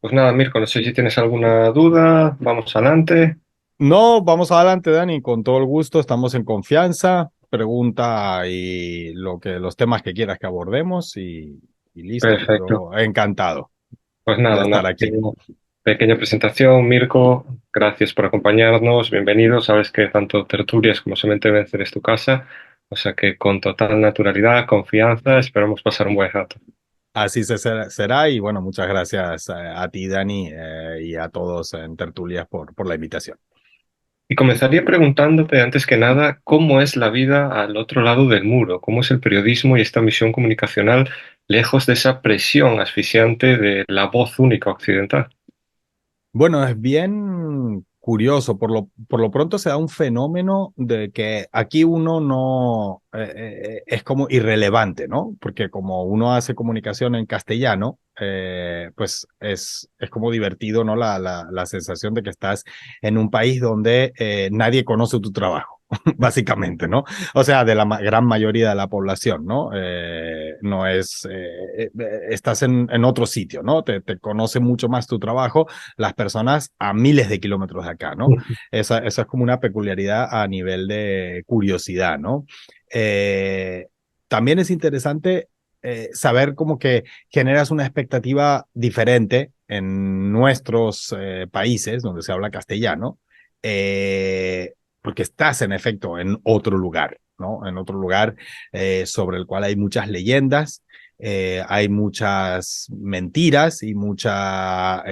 Pues nada, Mirko, no sé si tienes alguna duda, vamos adelante. No, vamos adelante, Dani, con todo el gusto, estamos en confianza. Pregunta y los temas que quieras que abordemos y listo. Perfecto. Yo encantado Pues de nada, una estar aquí. pequeña presentación. Mirko, gracias por acompañarnos, bienvenido. Sabes que tanto tertulias como Semente Vencer es tu casa, o sea que con total naturalidad, confianza, esperamos pasar un buen rato. Así será y bueno, muchas gracias a ti, Dani, y a todos en Tertulias por la invitación. Y comenzaría preguntándote, antes que nada, ¿cómo es la vida al otro lado del muro? ¿Cómo es el periodismo y esta misión comunicacional lejos de esa presión asfixiante de la voz única occidental? Bueno, es bien curioso. Por lo pronto se da un fenómeno de que aquí uno no es como irrelevante, ¿no? Porque como uno hace comunicación en castellano, pues es como divertido, ¿no? La sensación de que estás en un país donde nadie conoce tu trabajo. Básicamente, ¿no? O sea, de la gran mayoría de la población, ¿no? No es, estás en otro sitio, ¿no? Te conoce mucho más tu trabajo las personas a miles de kilómetros de acá, ¿no? Esa es como una peculiaridad a nivel de curiosidad, ¿no? Eh, También es interesante saber como que generas una expectativa diferente en nuestros países donde se habla castellano, porque estás en efecto en otro lugar, ¿no? En otro lugar sobre el cual hay muchas leyendas, hay muchas mentiras y mucha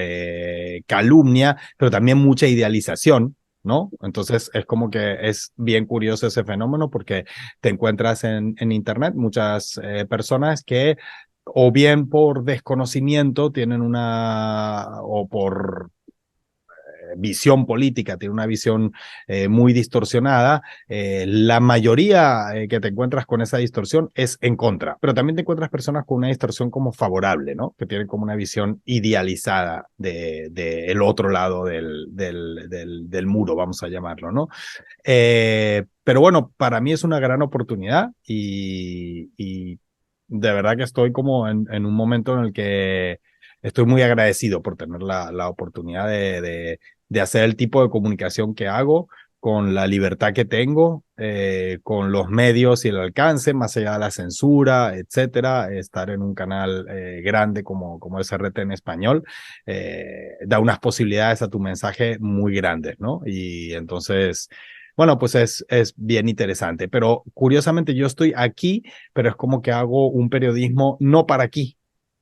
calumnia, pero también mucha idealización, ¿no? Entonces es como que es bien curioso ese fenómeno porque te encuentras en Internet muchas personas que o bien por desconocimiento tienen o por visión política, tiene una visión muy distorsionada. La mayoría que te encuentras con esa distorsión es en contra, pero también te encuentras personas con una distorsión como favorable, ¿no? Que tienen como una visión idealizada de el otro lado del muro, vamos a llamarlo, ¿no? Pero bueno, para mí es una gran oportunidad y de verdad que estoy como en un momento en el que estoy muy agradecido por tener la oportunidad de hacer el tipo de comunicación que hago, con la libertad que tengo, con los medios y el alcance, más allá de la censura, etcétera. Estar en un canal grande como SRT en español da unas posibilidades a tu mensaje muy grandes, ¿no? Y entonces, bueno, pues es bien interesante. Pero curiosamente yo estoy aquí, pero es como que hago un periodismo no para aquí,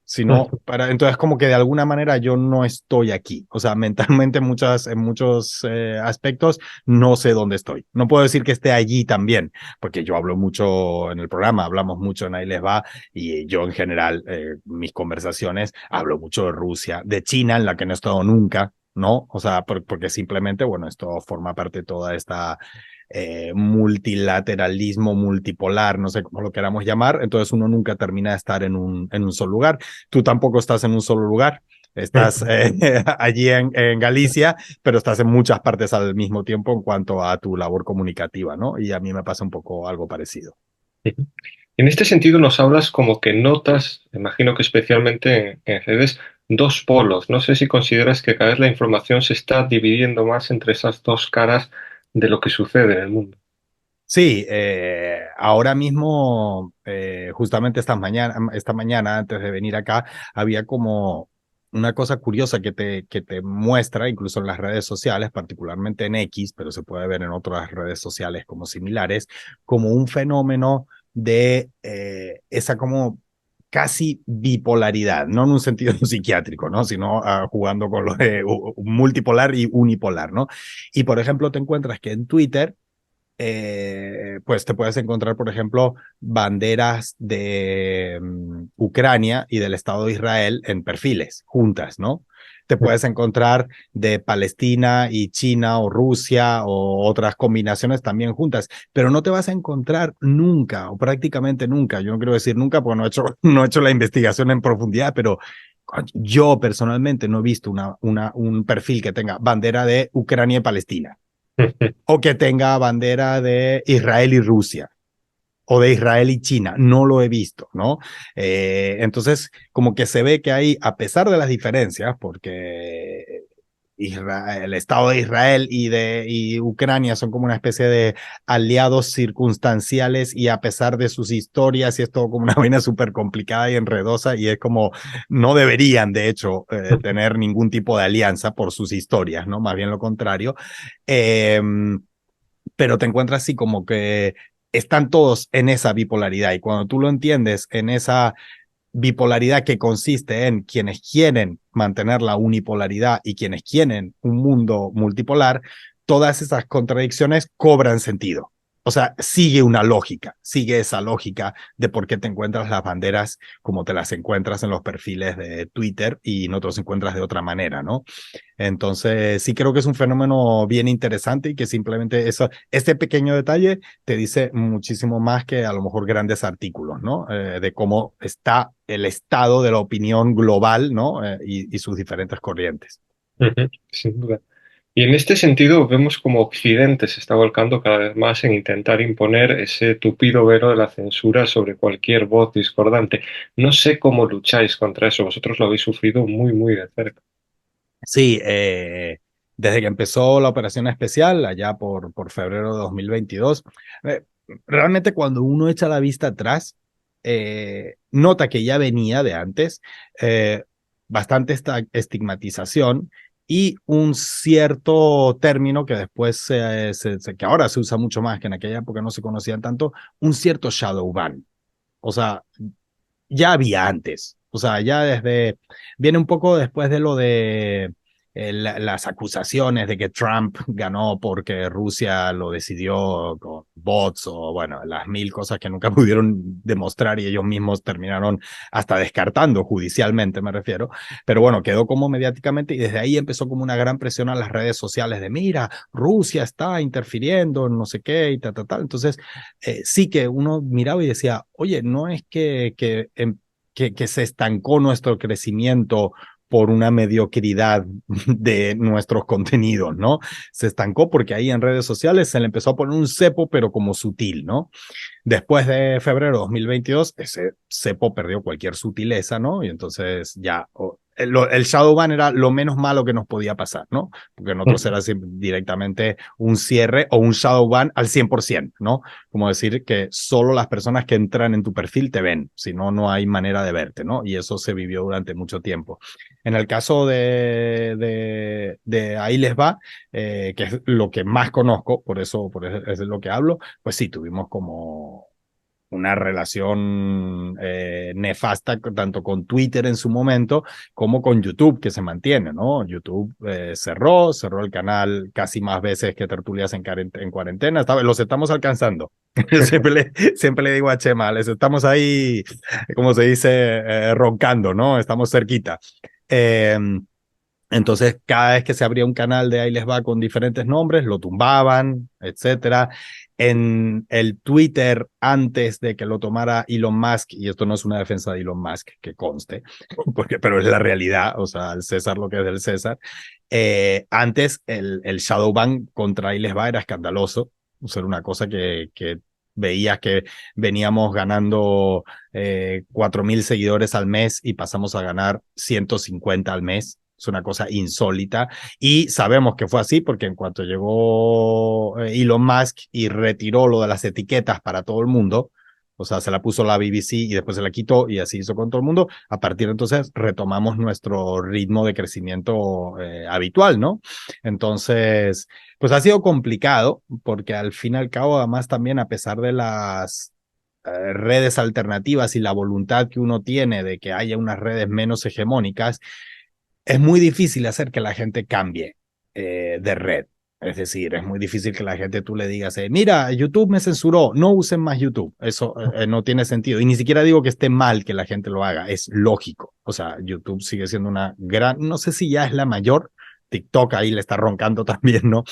sino para, entonces como que de alguna manera yo no estoy aquí, o sea, mentalmente en muchos aspectos no sé dónde estoy. No puedo decir que esté allí también, porque yo hablo mucho en el programa, hablamos mucho en Ahí Les Va, y yo en general, mis conversaciones, hablo mucho de Rusia, de China, en la que no he estado nunca, ¿no? O sea, porque simplemente, bueno, esto forma parte de toda esta multilateralismo multipolar, no sé cómo lo queramos llamar, entonces uno nunca termina de estar en un solo lugar. Tú tampoco estás en un solo lugar, estás allí en Galicia, pero estás en muchas partes al mismo tiempo en cuanto a tu labor comunicativa, ¿no? Y a mí me pasa un poco algo parecido. En este sentido nos hablas como que notas, imagino que especialmente en redes, dos polos. No sé si consideras que cada vez la información se está dividiendo más entre esas dos caras de lo que sucede en el mundo. Sí, ahora mismo, justamente esta mañana, antes de venir acá, había como una cosa curiosa que te muestra, incluso en las redes sociales, particularmente en X, pero se puede ver en otras redes sociales como similares, como un fenómeno de esa como casi bipolaridad, no en un sentido psiquiátrico, ¿no? Sino jugando con lo de multipolar y unipolar, ¿no? Y por ejemplo, te encuentras que en Twitter pues te puedes encontrar, por ejemplo, banderas de Ucrania y del Estado de Israel en perfiles juntas, ¿no? Te puedes encontrar de Palestina y China o Rusia o otras combinaciones también juntas, pero no te vas a encontrar nunca o prácticamente nunca, yo no quiero decir nunca porque no he hecho, no he hecho la investigación en profundidad, pero yo personalmente no he visto un perfil que tenga bandera de Ucrania y Palestina o que tenga bandera de Israel y Rusia. o de Israel y China, no lo he visto, ¿no? Entonces, como que se ve que hay, a pesar de las diferencias, porque Israel, el Estado de Israel y Ucrania son como una especie de aliados circunstanciales y a pesar de sus historias y es todo como una vaina súper complicada y enredosa y es como no deberían de hecho tener ningún tipo de alianza por sus historias, ¿no? Más bien lo contrario. Eh, pero te encuentras así como que están todos en esa bipolaridad y cuando tú lo entiendes en esa bipolaridad que consiste en quienes quieren mantener la unipolaridad y quienes quieren un mundo multipolar, todas esas contradicciones cobran sentido. O sea, sigue una lógica, sigue esa lógica de por qué te encuentras las banderas como te las encuentras en los perfiles de Twitter y no te los encuentras de otra manera, ¿no? Entonces, sí creo que es un fenómeno bien interesante y que simplemente eso, este pequeño detalle te dice muchísimo más que a lo mejor grandes artículos, ¿no? De cómo está el estado de la opinión global, ¿no? Y sus diferentes corrientes. Ujú, sin duda. Y en este sentido vemos como Occidente se está volcando cada vez más en intentar imponer ese tupido velo de la censura sobre cualquier voz discordante. No sé cómo lucháis contra eso, vosotros lo habéis sufrido muy, muy de cerca. Sí, desde que empezó la operación especial, allá por febrero de 2022, eh, realmente cuando uno echa la vista atrás, nota que ya venía de antes eh, bastante esta estigmatización y un cierto término que después, que ahora se usa mucho más, que en aquella época no se conocían tanto, un cierto shadow ban. O sea, ya había antes. O sea, ya desde, viene un poco después de lo de las acusaciones de que Trump ganó porque Rusia lo decidió con bots o bueno, las mil cosas que nunca pudieron demostrar y ellos mismos terminaron hasta descartando judicialmente, me refiero. Pero bueno, quedó como mediáticamente y desde ahí empezó como una gran presión a las redes sociales de mira, Rusia está interfiriendo en no sé qué y tal, tal, tal. Entonces, sí que uno miraba y decía, oye, no es que se estancó nuestro crecimiento por una mediocridad de nuestros contenidos, ¿no? Se estancó porque ahí en redes sociales se le empezó a poner un cepo, pero como sutil, ¿no? Después de febrero de 2022, ese cepo perdió cualquier sutileza, ¿no? Y entonces ya el shadow ban era lo menos malo que nos podía pasar, ¿no? Porque en otros era directamente un cierre o un shadow ban al 100%, ¿no? Como decir que solo las personas que entran en tu perfil te ven, si no, no hay manera de verte, ¿no? Y eso se vivió durante mucho tiempo. En el caso de Ahí les va, que es lo que más conozco, por eso es de lo que hablo, pues sí, tuvimos como una relación nefasta tanto con Twitter en su momento como con YouTube que se mantiene, ¿no? YouTube cerró el canal casi más veces que Tertulias en cuarentena. Los estamos alcanzando. Siempre le digo a Chema, les estamos ahí, como se dice, roncando, ¿no? Estamos cerquita. Eh, entonces, cada vez que se abría un canal de Ahí les va con diferentes nombres, lo tumbaban, etcétera. En el Twitter, antes de que lo tomara Elon Musk, y esto no es una defensa de Elon Musk, que conste, pero es la realidad, o sea, el César lo que es del César. Antes, el Shadowban contra Ahí les va era escandaloso, o sea, era una cosa que veías que veníamos ganando 4.000 seguidores al mes y pasamos a ganar 150 al mes. Es una cosa insólita y sabemos que fue así porque en cuanto llegó Elon Musk y retiró lo de las etiquetas para todo el mundo, o sea, se la puso la BBC y después se la quitó y así hizo con todo el mundo, a partir de entonces retomamos nuestro ritmo de crecimiento habitual, ¿no? Entonces, pues ha sido complicado porque al fin y al cabo, además también a pesar de las redes alternativas y la voluntad que uno tiene de que haya unas redes menos hegemónicas, es muy difícil hacer que la gente cambie de red. Es decir, es muy difícil que la gente tú le digas, mira, YouTube me censuró, no usen más YouTube. Eso no tiene sentido. Y ni siquiera digo que esté mal que la gente lo haga, es lógico. O sea, YouTube sigue siendo una gran, no sé si ya es la mayor, TikTok ahí le está roncando también, ¿no?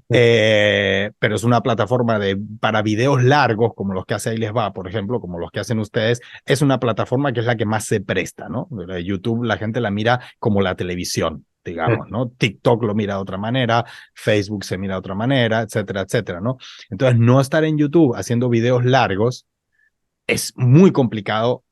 Pero es una plataforma para videos largos, como los que hace Ahí les va, por ejemplo, como los que hacen ustedes, es una plataforma que es la que más se presta, ¿no? YouTube la gente la mira como la televisión, digamos, ¿no? TikTok lo mira de otra manera, Facebook se mira de otra manera, etcétera, etcétera, ¿no? Entonces, no estar en YouTube haciendo videos largos es muy complicado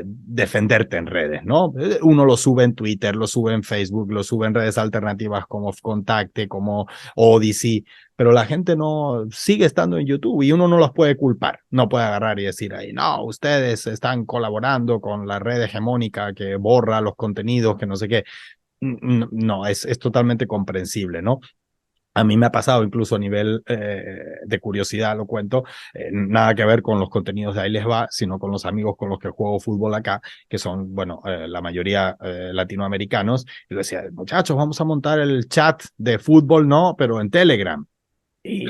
defenderte en redes, ¿no? Uno lo sube en Twitter, lo sube en Facebook, lo sube en redes alternativas como Contacte, como Odyssey, pero la gente no sigue estando en YouTube y uno no los puede culpar. No puede agarrar y decir ahí, no, ustedes están colaborando con la red hegemónica que borra los contenidos, que no sé qué. No, es totalmente comprensible, ¿no? A mí me ha pasado incluso a nivel de curiosidad, lo cuento, nada que ver con los contenidos de Ahí Les Va, sino con los amigos con los que juego fútbol acá, que son, bueno, la mayoría latinoamericanos. Y le decía, muchachos, vamos a montar el chat de fútbol, ¿no? Pero en Telegram. Y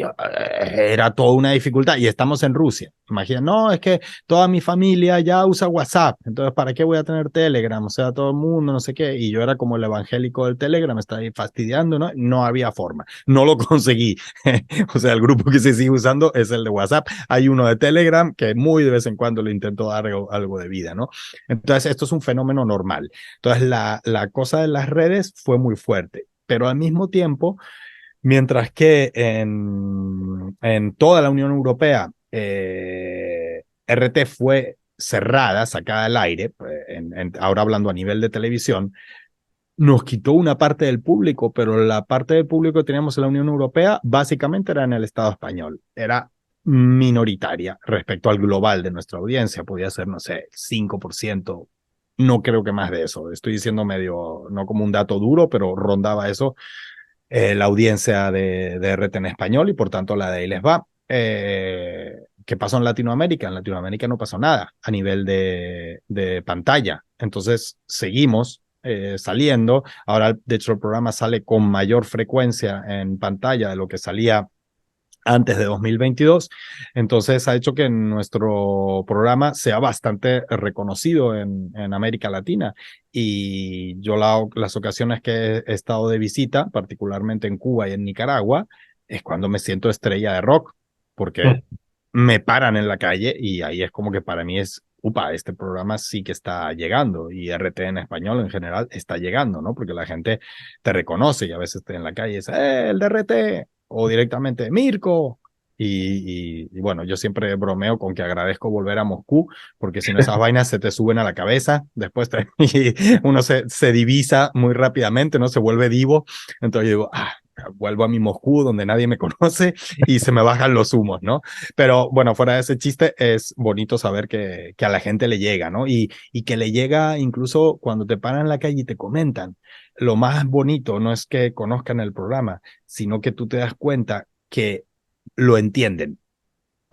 era toda una dificultad. Y estamos en Rusia. Imagina, no, es que toda mi familia ya usa WhatsApp. Entonces, ¿para qué voy a tener Telegram? O sea, todo el mundo, no sé qué. Y yo era como el evangélico del Telegram, estaba ahí fastidiando, ¿no? No había forma. No lo conseguí. O sea, el grupo que se sigue usando es el de WhatsApp. Hay uno de Telegram que muy de vez en cuando le intento dar algo de vida, ¿no? Entonces, esto es un fenómeno normal. Entonces, la cosa de las redes fue muy fuerte. Pero al mismo tiempo, mientras que en toda la Unión Europea RT fue cerrada, sacada al aire, ahora hablando a nivel de televisión, nos quitó una parte del público, pero la parte del público que teníamos en la Unión Europea básicamente era en el Estado español. Era minoritaria respecto al global de nuestra audiencia. Podía ser, no sé, 5%. No creo que más de eso. Estoy diciendo medio, no como un dato duro, pero rondaba eso la audiencia de RT en español y por tanto la de ahí les va. ¿Qué pasó en Latinoamérica? En Latinoamérica no pasó nada a nivel de pantalla. Entonces seguimos saliendo. Ahora, de hecho, el programa sale con mayor frecuencia en pantalla de lo que salía antes de 2022. Entonces ha hecho que nuestro programa sea bastante reconocido en América Latina. Y yo las ocasiones que he estado de visita, particularmente en Cuba y en Nicaragua, es cuando me siento estrella de rock, porque Mm. me paran en la calle y ahí es como que para mí es, upa, este programa sí que está llegando y RT en español en general está llegando, ¿no? Porque la gente te reconoce y a veces te en la calle y dice, el de RT! O directamente, Mirko. Y bueno, yo siempre bromeo con que agradezco volver a Moscú, porque si no esas vainas se te suben a la cabeza, después y uno se divisa muy rápidamente, no se vuelve divo. Entonces yo digo, vuelvo a mi Moscú donde nadie me conoce y se me bajan los humos, ¿no? Pero bueno, fuera de ese chiste, es bonito saber que a la gente le llega, ¿no? Y que le llega incluso cuando te paran en la calle y te comentan. Lo más bonito no es que conozcan el programa, sino que tú te das cuenta que lo entienden.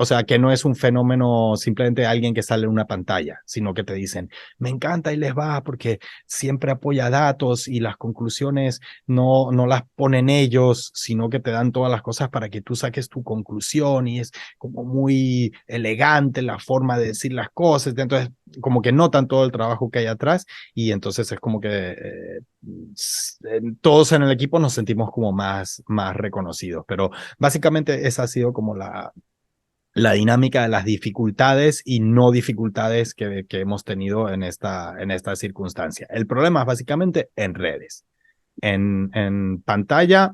O sea, que no es un fenómeno simplemente de alguien que sale en una pantalla, sino que te dicen, me encanta y les va porque siempre apoya datos y las conclusiones no las ponen ellos, sino que te dan todas las cosas para que tú saques tu conclusión y es como muy elegante la forma de decir las cosas. Entonces, como que notan todo el trabajo que hay atrás y entonces es como que todos en el equipo nos sentimos como más reconocidos. Pero básicamente esa ha sido como la dinámica de las dificultades y no dificultades que hemos tenido en esta circunstancia. El problema es básicamente en redes. En pantalla,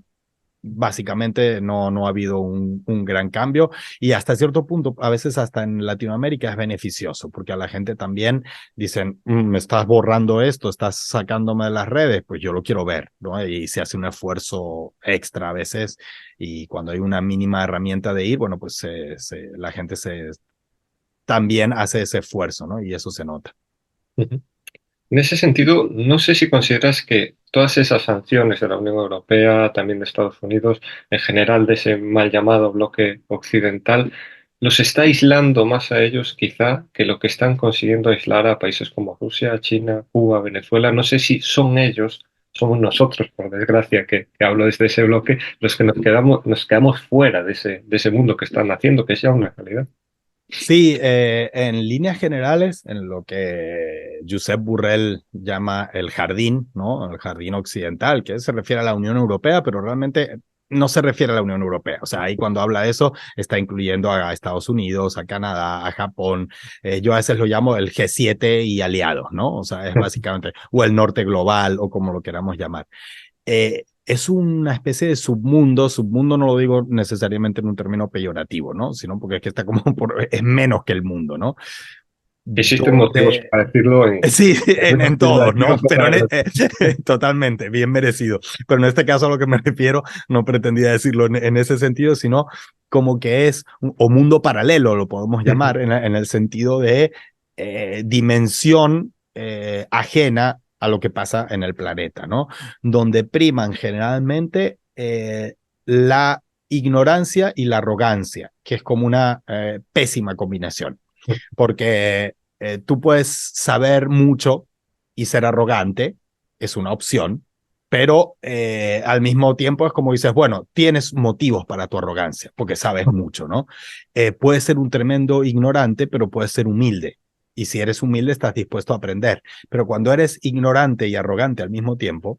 básicamente no ha habido un gran cambio y hasta cierto punto, a veces hasta en Latinoamérica es beneficioso, porque a la gente también dicen, me estás borrando esto, estás sacándome de las redes, pues yo lo quiero ver, ¿no? Y se hace un esfuerzo extra a veces y cuando hay una mínima herramienta de ir, bueno, pues la gente también hace ese esfuerzo, ¿no? Y eso se nota. Ujú. En ese sentido, no sé si consideras que todas esas sanciones de la Unión Europea, también de Estados Unidos, en general de ese mal llamado bloque occidental, los está aislando más a ellos quizá que lo que están consiguiendo aislar a países como Rusia, China, Cuba, Venezuela. No sé si son ellos, somos nosotros, por desgracia, que hablo desde ese bloque, los que nos quedamos fuera de ese mundo que están haciendo, que es ya una realidad. Sí, en líneas generales, en lo que Josep Burrell llama el jardín, ¿no? El jardín occidental, que se refiere a la Unión Europea, pero realmente no se refiere a la Unión Europea. O sea, ahí cuando habla de eso, está incluyendo a Estados Unidos, a Canadá, a Japón. Yo a veces lo llamo el G7 y aliados, ¿no? O sea, es básicamente, o el norte global, o como lo queramos llamar. es una especie de submundo. Submundo no lo digo necesariamente en un término peyorativo, ¿no? Sino porque es que está como es menos que el mundo, ¿no? Existen motivos Donde para decirlo en, sí, en todos, ¿no? superlativo Pero total. totalmente, bien merecido. Pero en este caso a lo que me refiero, no pretendía decirlo en ese sentido, sino como que es o mundo paralelo, lo podemos llamar, en el sentido de dimensión ajena a lo que pasa en el planeta, ¿no? Donde priman generalmente la ignorancia y la arrogancia, que es como una pésima combinación, porque tú puedes saber mucho y ser arrogante, es una opción, pero al mismo tiempo es como dices, bueno, tienes motivos para tu arrogancia, porque sabes mucho, ¿no? Puedes ser un tremendo ignorante, pero puedes ser humilde. Y si eres humilde, estás dispuesto a aprender. Pero cuando eres ignorante y arrogante al mismo tiempo,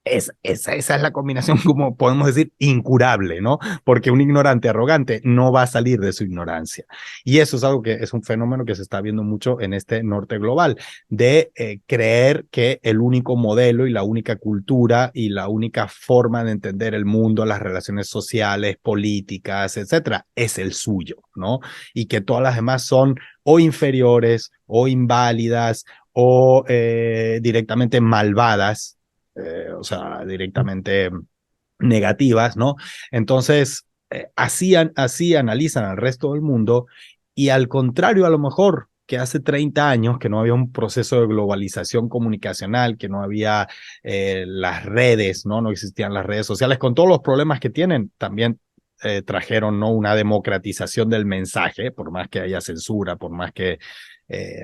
esa es la combinación, como podemos decir, incurable, ¿no? Porque un ignorante arrogante no va a salir de su ignorancia. Y eso es algo que es un fenómeno que se está viendo mucho en este norte global, de creer que el único modelo y la única cultura y la única forma de entender el mundo, las relaciones sociales, políticas, etcétera, es el suyo, ¿no? Y que todas las demás son o inferiores o inválidas o directamente malvadas, o sea, directamente negativas, ¿no? Entonces, así analizan al resto del mundo y al contrario, a lo mejor que hace 30 años que no había un proceso de globalización comunicacional, que no había las redes, ¿no? No existían las redes sociales, con todos los problemas que tienen, también trajeron, ¿no? Una democratización del mensaje, por más que haya censura, por más que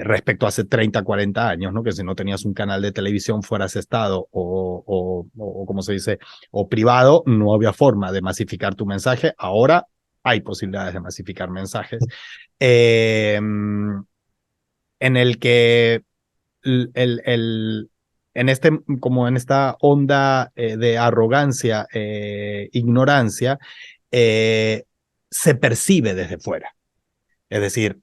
respecto a hace 30, 40 años, ¿no? Que si no tenías un canal de televisión fueras estado o ¿cómo se dice? O privado, no había forma de masificar tu mensaje. Ahora hay posibilidades de masificar mensajes. En el que en como en esta onda de arrogancia, ignorancia, eh, se percibe desde fuera. Es decir,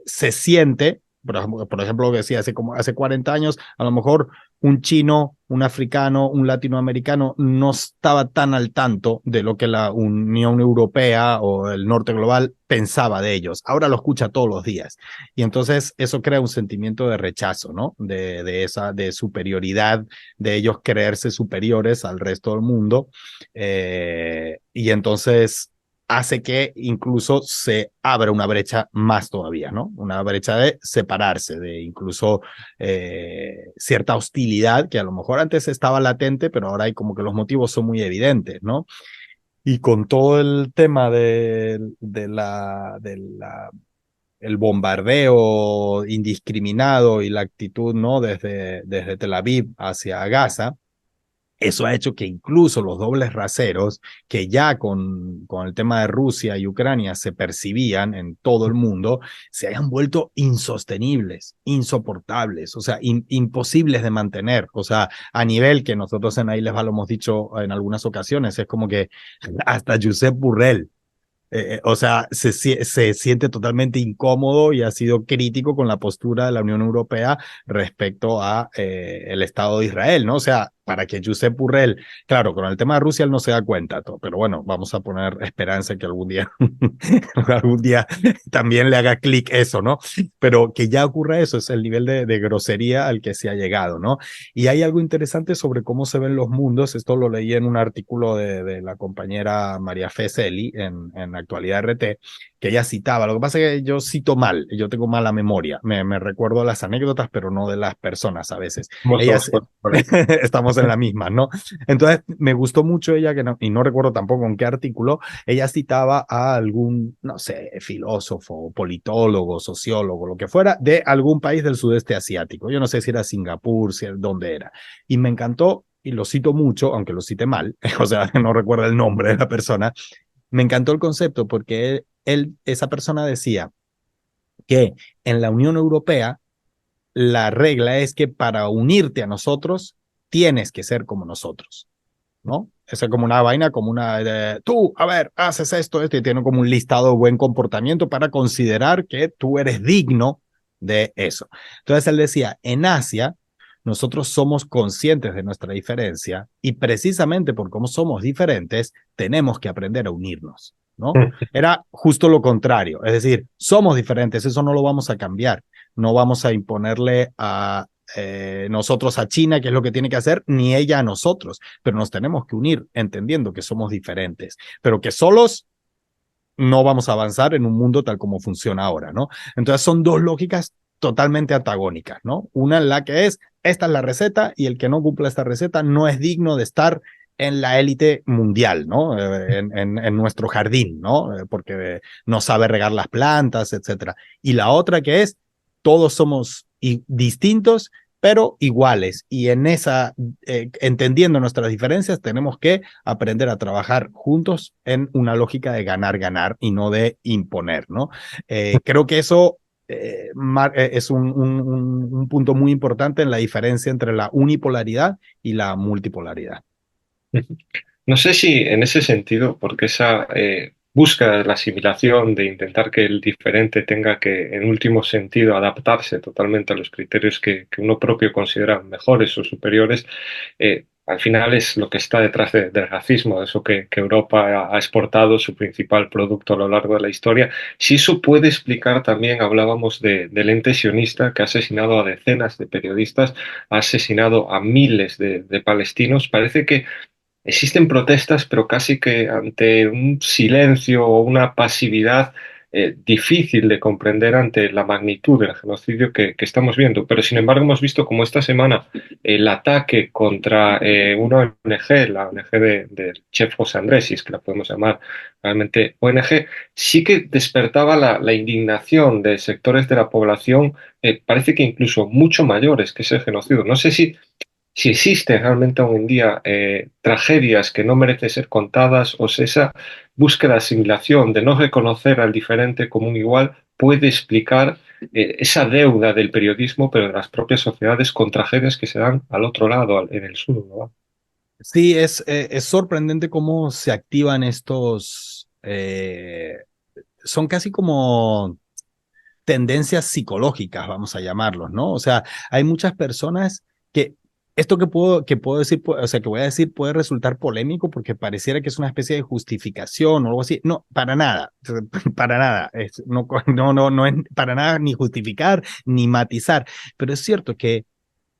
se siente, por ejemplo, lo que decía, como hace 40 años, a lo mejor un chino, un africano, un latinoamericano no estaba tan al tanto de lo que la Unión Europea o el norte global pensaba de ellos. Ahora lo escucha todos los días. Y entonces eso crea un sentimiento de rechazo, ¿no? De superioridad, de ellos creerse superiores al resto del mundo. Y entonces hace que incluso se abra una brecha más todavía, ¿no? Una brecha de separarse, de incluso cierta hostilidad que a lo mejor antes estaba latente, pero ahora hay como que los motivos son muy evidentes, ¿no? Y con todo el tema el bombardeo indiscriminado y la actitud, ¿no? Desde Tel Aviv hacia Gaza, eso ha hecho que incluso los dobles raseros, que ya con el tema de Rusia y Ucrania se percibían en todo el mundo, se hayan vuelto insostenibles, insoportables, o sea, imposibles de mantener. O sea, a nivel que nosotros en Ahí Les Va lo hemos dicho en algunas ocasiones, es como que hasta Josep Burrell o sea, se siente totalmente incómodo y ha sido crítico con la postura de la Unión Europea respecto a el Estado de Israel, ¿no? O sea, para que Josep Borrell, claro, con el tema de Rusia él no se da cuenta, pero bueno, vamos a poner esperanza que algún día, algún día también le haga clic eso, ¿no? Pero que ya ocurra eso es el nivel de grosería al que se ha llegado, ¿no? Y hay algo interesante sobre cómo se ven los mundos. Esto lo leí en un artículo de la compañera María Feceli en Actualidad RT, que ella citaba. Lo que pasa es que yo cito mal, yo tengo mala memoria. Me recuerdo las anécdotas, pero no de las personas a veces. Somos Ellas, dos, por ahí. estamos en la misma, ¿no? Entonces, me gustó mucho ella, que no, y no recuerdo tampoco en qué artículo, ella citaba a algún, no sé, filósofo, politólogo, sociólogo, lo que fuera, de algún país del sudeste asiático. Yo no sé si era Singapur, si era, dónde era. Y me encantó, y lo cito mucho, aunque lo cite mal, o sea, no recuerdo el nombre de la persona, me encantó el concepto porque esa persona decía que en la Unión Europea la regla es que para unirte a nosotros tienes que ser como nosotros, ¿no? Es como una vaina, como tú, a ver, haces esto, y tiene como un listado de buen comportamiento para considerar que tú eres digno de eso. Entonces él decía, en Asia, nosotros somos conscientes de nuestra diferencia y precisamente por cómo somos diferentes, tenemos que aprender a unirnos, ¿no? Era justo lo contrario, es decir, somos diferentes, eso no lo vamos a cambiar, no vamos a imponerle a nosotros a China qué es lo que tiene que hacer, ni ella a nosotros, pero nos tenemos que unir entendiendo que somos diferentes, pero que solos no vamos a avanzar en un mundo tal como funciona ahora, ¿no? Entonces son dos lógicas totalmente antagónicas, ¿no? Una en la que es, esta es la receta y el que no cumpla esta receta no es digno de estar en la élite mundial, ¿no? En nuestro jardín, ¿no? Porque no sabe regar las plantas, etcétera. Y la otra que es, todos somos distintos, pero iguales. Y en esa, entendiendo nuestras diferencias, tenemos que aprender a trabajar juntos en una lógica de ganar, ganar y no de imponer, ¿no? Creo que eso es un punto muy importante en la diferencia entre la unipolaridad y la multipolaridad. No sé si en ese sentido, porque esa búsqueda de la asimilación, de intentar que el diferente tenga que, en último sentido, adaptarse totalmente a los criterios que uno propio considera mejores o superiores, al final es lo que está detrás del racismo, eso que Europa ha exportado, su principal producto a lo largo de la historia. Si eso puede explicar también, hablábamos del ente sionista que ha asesinado a decenas de periodistas, ha asesinado a miles de palestinos. Parece que existen protestas, pero casi que ante un silencio o una pasividad difícil de comprender ante la magnitud del genocidio que estamos viendo. Pero sin embargo hemos visto como esta semana el ataque contra una ONG, la ONG del chef José Andrés, que la podemos llamar realmente ONG, sí que despertaba la indignación de sectores de la población, parece que incluso mucho mayores que ese genocidio. No sé si existen realmente hoy en día tragedias que no merecen ser contadas o si esa búsqueda de asimilación, de no reconocer al diferente como un igual, puede explicar esa deuda del periodismo, pero de las propias sociedades con tragedias que se dan al otro lado, en el sur, ¿no? Sí, es sorprendente cómo se activan estos, son casi como tendencias psicológicas, vamos a llamarlos, ¿no? O sea, hay muchas personas que esto que puedo decir, o sea, que voy a decir puede resultar polémico porque pareciera que es una especie de justificación o algo así. No, para nada, para nada. No es para nada ni justificar ni matizar, pero es cierto que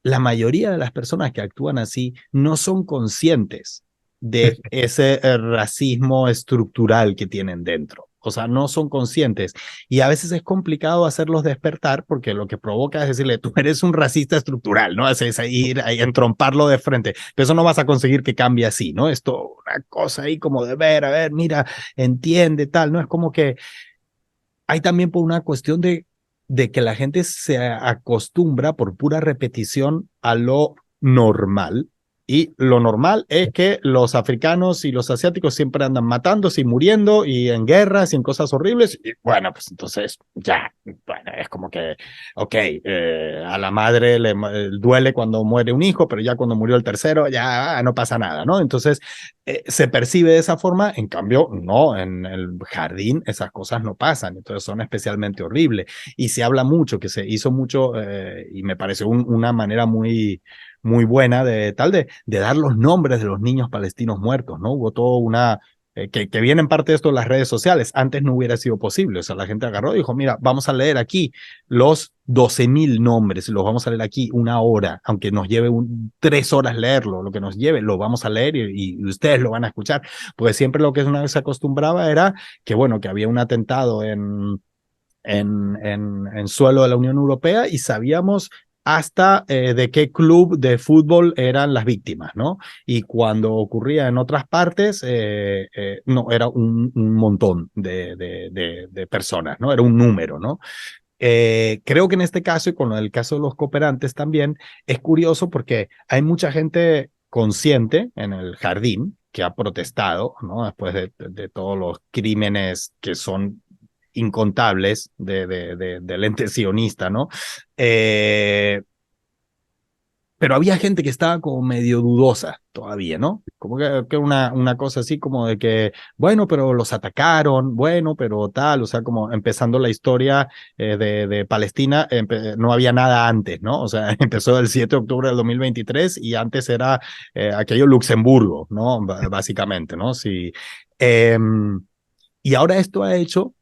la mayoría de las personas que actúan así no son conscientes de ese racismo estructural que tienen dentro. O sea, no son conscientes. Y a veces es complicado hacerlos despertar porque lo que provoca es decirle, tú eres un racista estructural, ¿no? Es ir a entromparlo de frente. Pero eso no vas a conseguir que cambie así, ¿no? Esto, una cosa ahí como de ver, a ver, mira, entiende, tal, ¿no? Es como que hay también por una cuestión de que la gente se acostumbra por pura repetición a lo normal. Y lo normal es que los africanos y los asiáticos siempre andan matándose y muriendo y en guerras y en cosas horribles. Y bueno, pues entonces ya, bueno, es como que, ok, a la madre le duele cuando muere un hijo, pero ya cuando murió el tercero ya no pasa nada, ¿no? Entonces se percibe de esa forma, en cambio, no, en el jardín esas cosas no pasan, entonces son especialmente horribles. Y se habla mucho, que se hizo mucho, y me parece una manera muy, muy buena de dar los nombres de los niños palestinos muertos, ¿no? Hubo toda una que viene en parte de esto de las redes sociales. Antes no hubiera sido posible. O sea, la gente agarró y dijo, mira, vamos a leer aquí los 12.000 nombres, los vamos a leer aquí una hora, aunque nos lleve 3 horas leerlo, lo que nos lleve, lo vamos a leer y ustedes lo van a escuchar. Pues siempre lo que una vez se acostumbraba era que, bueno, que había un atentado en suelo de la Unión Europea y sabíamos hasta de qué club de fútbol eran las víctimas, ¿no? Y cuando ocurría en otras partes, no, era un montón de personas, ¿no? Era un número, ¿no? Creo que en este caso y con el caso de los cooperantes también es curioso porque hay mucha gente consciente en el jardín que ha protestado, ¿no? Después de todos los crímenes que son incontables del ente sionista, ¿no? Eh, pero había gente que estaba como medio dudosa todavía, ¿no? Como que una cosa así como de que, bueno, pero los atacaron, bueno, pero tal, o sea, como empezando la historia de Palestina, no había nada antes, ¿no? O sea, empezó el 7 de octubre del 2023 y antes era aquello Luxemburgo, ¿no? Básicamente, ¿no? Sí. Eh, y ahora esto ha hecho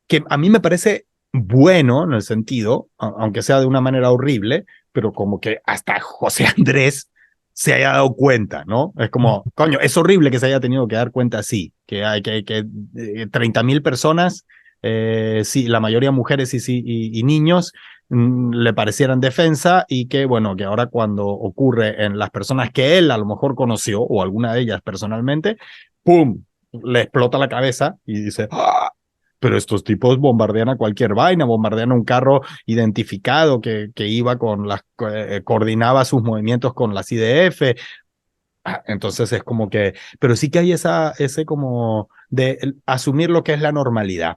que a mí me parece bueno en el sentido, aunque sea de una manera horrible, pero como que hasta José Andrés se haya dado cuenta, ¿no? Es como, coño, es horrible que se haya tenido que dar cuenta así, que hay que 30.000 personas, sí, la mayoría mujeres y niños, le parecieran defensa y que, bueno, que ahora cuando ocurre en las personas que él a lo mejor conoció o alguna de ellas personalmente, ¡pum! Le explota la cabeza y dice, ¡ah! Pero estos tipos bombardean a cualquier vaina, bombardean un carro identificado que iba con las, coordinaba sus movimientos con las IDF. Entonces es como que, pero sí que hay ese como de asumir lo que es la normalidad.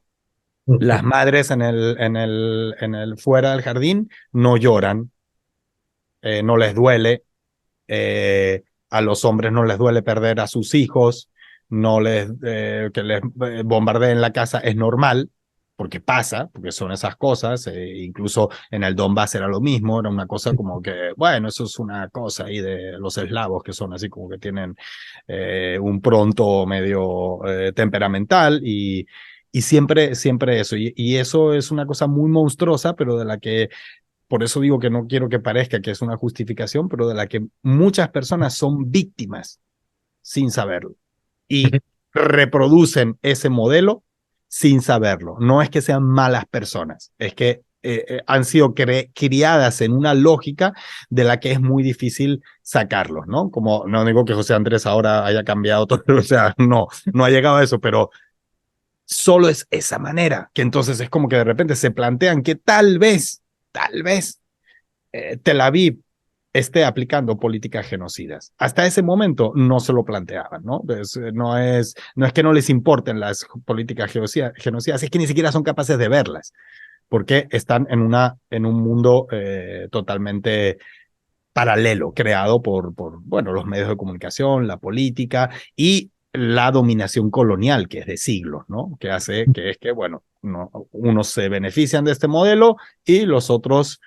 Las madres en el fuera del jardín no lloran, no les duele, a los hombres no les duele perder a sus hijos, no les, que les bombardeen la casa es normal, porque pasa, porque son esas cosas, incluso en el Donbass era lo mismo, era una cosa como que, bueno, eso es una cosa ahí de los eslavos que son así como que tienen un pronto medio temperamental y siempre eso, y eso es una cosa muy monstruosa, pero de la que por eso digo que no quiero que parezca que es una justificación, pero de la que muchas personas son víctimas sin saberlo y reproducen ese modelo sin saberlo. No es que sean malas personas, es que han sido criadas en una lógica de la que es muy difícil sacarlos, ¿no? Como no digo que José Andrés ahora haya cambiado todo, o sea, no ha llegado a eso, pero solo es esa manera, que entonces es como que de repente se plantean que tal vez Tel Aviv esté aplicando políticas genocidas. Hasta ese momento no se lo planteaban, ¿no? Pues, no es que no les importen las políticas genocidas, es que ni siquiera son capaces de verlas, porque están en un mundo totalmente paralelo, creado por, bueno, los medios de comunicación, la política y la dominación colonial, que es de siglos, ¿no? Que hace que es que, bueno, no, unos se benefician de este modelo y los otros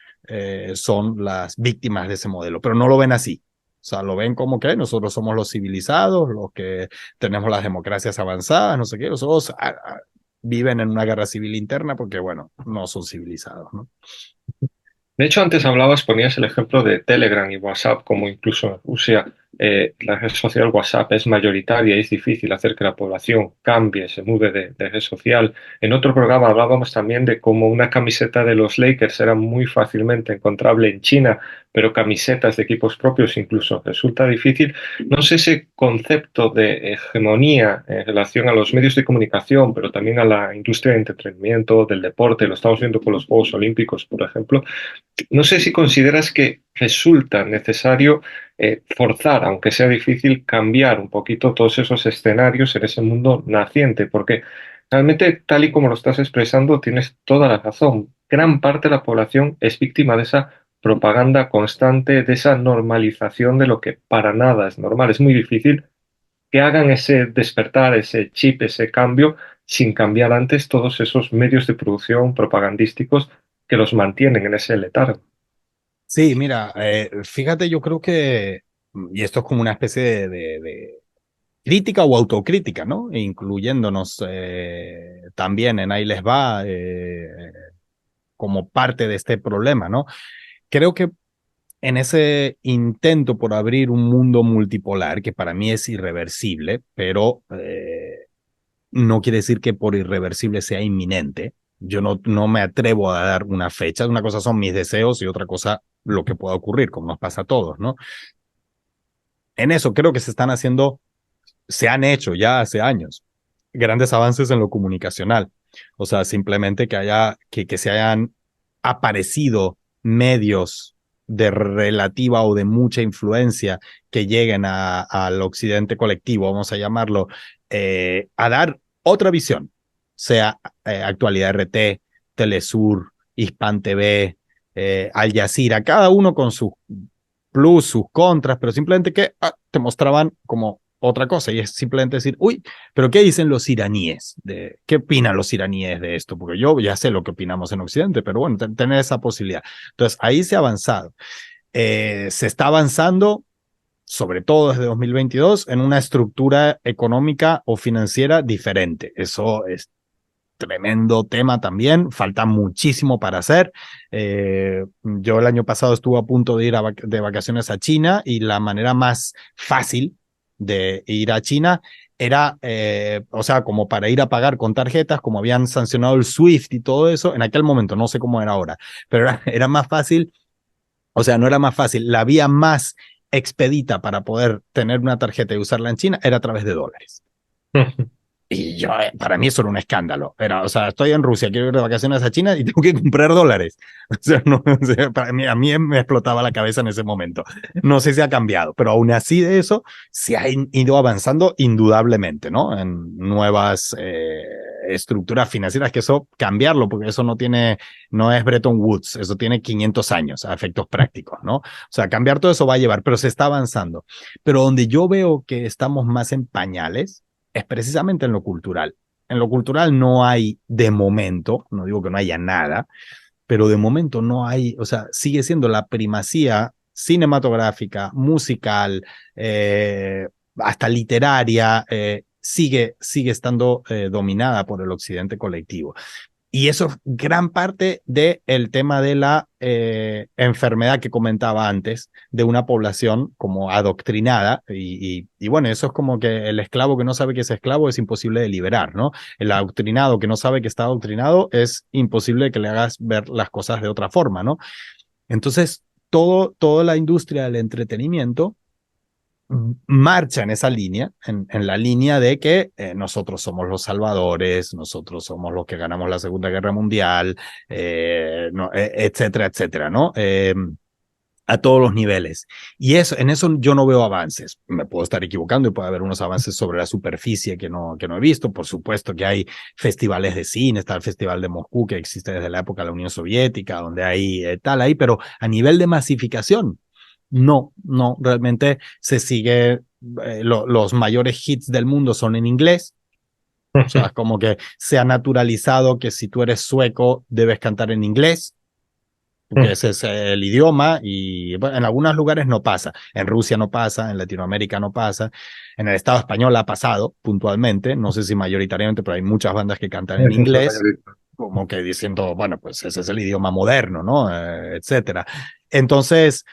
son las víctimas de ese modelo, pero no lo ven así. O sea, lo ven como que nosotros somos los civilizados, los que tenemos las democracias avanzadas, no sé qué, los otros viven en una guerra civil interna porque, bueno, no son civilizados, ¿no? De hecho, antes hablabas, ponías el ejemplo de Telegram y WhatsApp, como incluso en Rusia la red social WhatsApp es mayoritaria y es difícil hacer que la población cambie, se mude de red social. En otro programa hablábamos también de cómo una camiseta de los Lakers era muy fácilmente encontrable en China, pero camisetas de equipos propios incluso resulta difícil. No sé ese concepto de hegemonía en relación a los medios de comunicación, pero también a la industria de entretenimiento, del deporte, lo estamos viendo con los Juegos Olímpicos, por ejemplo. No sé si consideras que resulta necesario forzar, aunque sea difícil, cambiar un poquito todos esos escenarios en ese mundo naciente, porque realmente, tal y como lo estás expresando, tienes toda la razón. Gran parte de la población es víctima de esa propaganda constante, de esa normalización de lo que para nada es normal. Es muy difícil que hagan ese despertar, ese chip, ese cambio, sin cambiar antes todos esos medios de producción propagandísticos que los mantienen en ese letargo. Sí, mira, fíjate, yo creo que, y esto es como una especie de crítica o autocrítica, ¿no? Incluyéndonos también en Ahí les va como parte de este problema, ¿no? Creo que en ese intento por abrir un mundo multipolar, que para mí es irreversible, pero no quiere decir que por irreversible sea inminente. Yo no me atrevo a dar una fecha. Una cosa son mis deseos y otra cosa lo que pueda ocurrir, como nos pasa a todos, ¿no? En eso creo que se han hecho ya hace años grandes avances en lo comunicacional. O sea, simplemente que se hayan aparecido medios de relativa o de mucha influencia que lleguen al occidente colectivo, vamos a llamarlo, a dar otra visión, sea Actualidad RT, Telesur, Hispan TV, Al Jazeera, cada uno con sus plus, sus contras, pero simplemente que te mostraban como otra cosa y es simplemente decir, uy, pero ¿qué dicen los iraníes? ¿Qué opinan los iraníes de esto? Porque yo ya sé lo que opinamos en Occidente, pero bueno, tener esa posibilidad. Entonces, ahí se ha avanzado. Se está avanzando, sobre todo desde 2022, en una estructura económica o financiera diferente. Eso es tremendo tema también, falta muchísimo para hacer. Yo el año pasado estuve a punto de ir de vacaciones a China y la manera más fácil de ir a China era, o sea, como para ir a pagar con tarjetas, como habían sancionado el SWIFT y todo eso, en aquel momento, no sé cómo era ahora, pero era más fácil, o sea, no era más fácil, la vía más expedita para poder tener una tarjeta y usarla en China era a través de dólares. Y yo, para mí eso era un escándalo. Era, o sea, estoy en Rusia, quiero ir de vacaciones a China y tengo que comprar dólares. O sea, no, o sea, para mí, a mí me explotaba la cabeza en ese momento. No sé si ha cambiado, pero aún así de eso se ha ido avanzando indudablemente, ¿no? En nuevas estructuras financieras, que eso cambiarlo, porque eso no tiene, no es Bretton Woods, eso tiene 500 años a efectos prácticos, ¿no? O sea, cambiar todo eso va a llevar, pero se está avanzando. Pero donde yo veo que estamos más en pañales es precisamente en lo cultural. En lo cultural no hay de momento, no digo que no haya nada, pero de momento no hay, o sea, sigue siendo la primacía cinematográfica, musical, hasta literaria, sigue estando dominada por el occidente colectivo. Y eso es gran parte del tema de la enfermedad que comentaba antes, de una población como adoctrinada. Y bueno, eso es como que el esclavo que no sabe que es esclavo es imposible de liberar, ¿no? El adoctrinado que no sabe que está adoctrinado es imposible que le hagas ver las cosas de otra forma, ¿no? Entonces, toda la industria del entretenimiento marcha en esa línea, en la línea de que nosotros somos los salvadores, nosotros somos los que ganamos la Segunda Guerra Mundial, no, etcétera, etcétera, ¿no? A todos los niveles. Y eso, en eso yo no veo avances. Me puedo estar equivocando y puede haber unos avances sobre la superficie que no he visto. Por supuesto que hay festivales de cine, está el Festival de Moscú que existe desde la época de la Unión Soviética, donde hay tal ahí, pero a nivel de masificación, no, realmente se sigue, los mayores hits del mundo son en inglés. O sea, es como que se ha naturalizado que si tú eres sueco debes cantar en inglés, porque ese es el idioma y bueno, en algunos lugares no pasa. En Rusia no pasa, en Latinoamérica no pasa, en el Estado español ha pasado puntualmente, no sé si mayoritariamente, pero hay muchas bandas que cantan en Es la inglés, mayorita. como que diciendo, bueno, pues ese es el idioma moderno, ¿no? Etcétera. Entonces,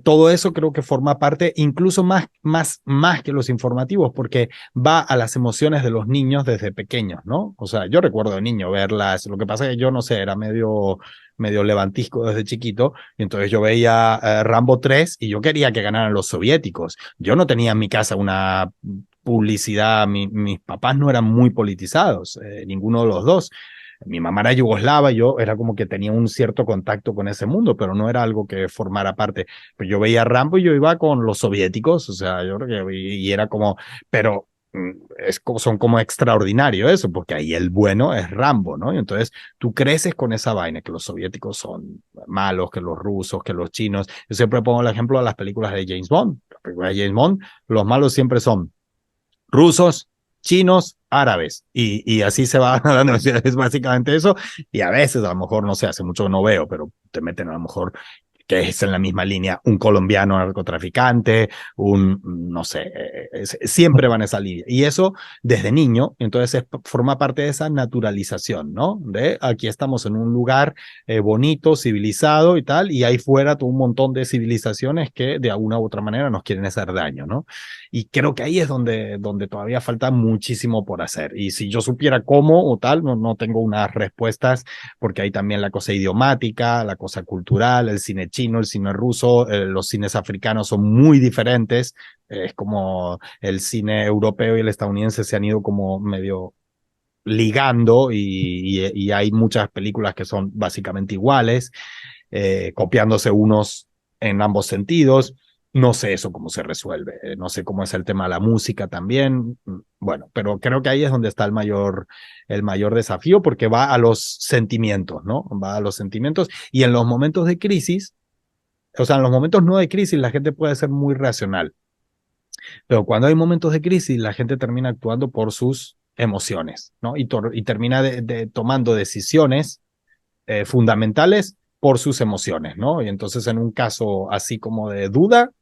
todo eso creo que forma parte, incluso más que los informativos, porque va a las emociones de los niños desde pequeños, ¿no? O sea, yo recuerdo de niño verlas, lo que pasa es que yo no sé, era medio levantisco desde chiquito, y entonces yo veía Rambo 3 y yo quería que ganaran los soviéticos. Yo no tenía en mi casa una publicidad, mis papás no eran muy politizados, ninguno de los dos. Mi mamá era yugoslava, yo era como que tenía un cierto contacto con ese mundo, pero no era algo que formara parte. Pues yo veía Rambo y yo iba con los soviéticos, o sea, yo creo que y era como, pero son como extraordinario eso, porque ahí el bueno es Rambo, ¿no? Y entonces tú creces con esa vaina, que los soviéticos son malos, que los rusos, que los chinos. Yo siempre pongo el ejemplo de las películas de James Bond. Las películas de James Bond, los malos siempre son rusos, chinos, árabes. Y así se va dando, es básicamente eso. Y a veces, a lo mejor, no sé, hace mucho que no veo, pero te meten a lo mejor que es en la misma línea, un colombiano narcotraficante, no sé, siempre van a esa línea. Y eso desde niño, entonces forma parte de esa naturalización, ¿no? De aquí estamos en un lugar bonito, civilizado y tal, y ahí fuera todo un montón de civilizaciones que de alguna u otra manera nos quieren hacer daño, ¿no? Y creo que ahí es donde todavía falta muchísimo por hacer. Y si yo supiera cómo o tal, no tengo unas respuestas, porque hay también la cosa idiomática, la cosa cultural, el cine chino, el cine ruso, los cines africanos son muy diferentes. Es como el cine europeo y el estadounidense se han ido como medio ligando y hay muchas películas que son básicamente iguales, copiándose unos en ambos sentidos. No sé eso cómo se resuelve, no sé cómo es el tema de la música también, bueno, pero creo que ahí es donde está el mayor desafío porque va a los sentimientos, ¿no? Va a los sentimientos y en los momentos de crisis o sea, en los momentos no de crisis la gente puede ser muy racional, pero cuando hay momentos de crisis la gente termina actuando por sus emociones, ¿no? Y termina tomando decisiones fundamentales por sus emociones, ¿no? Y entonces en un caso así como de duda,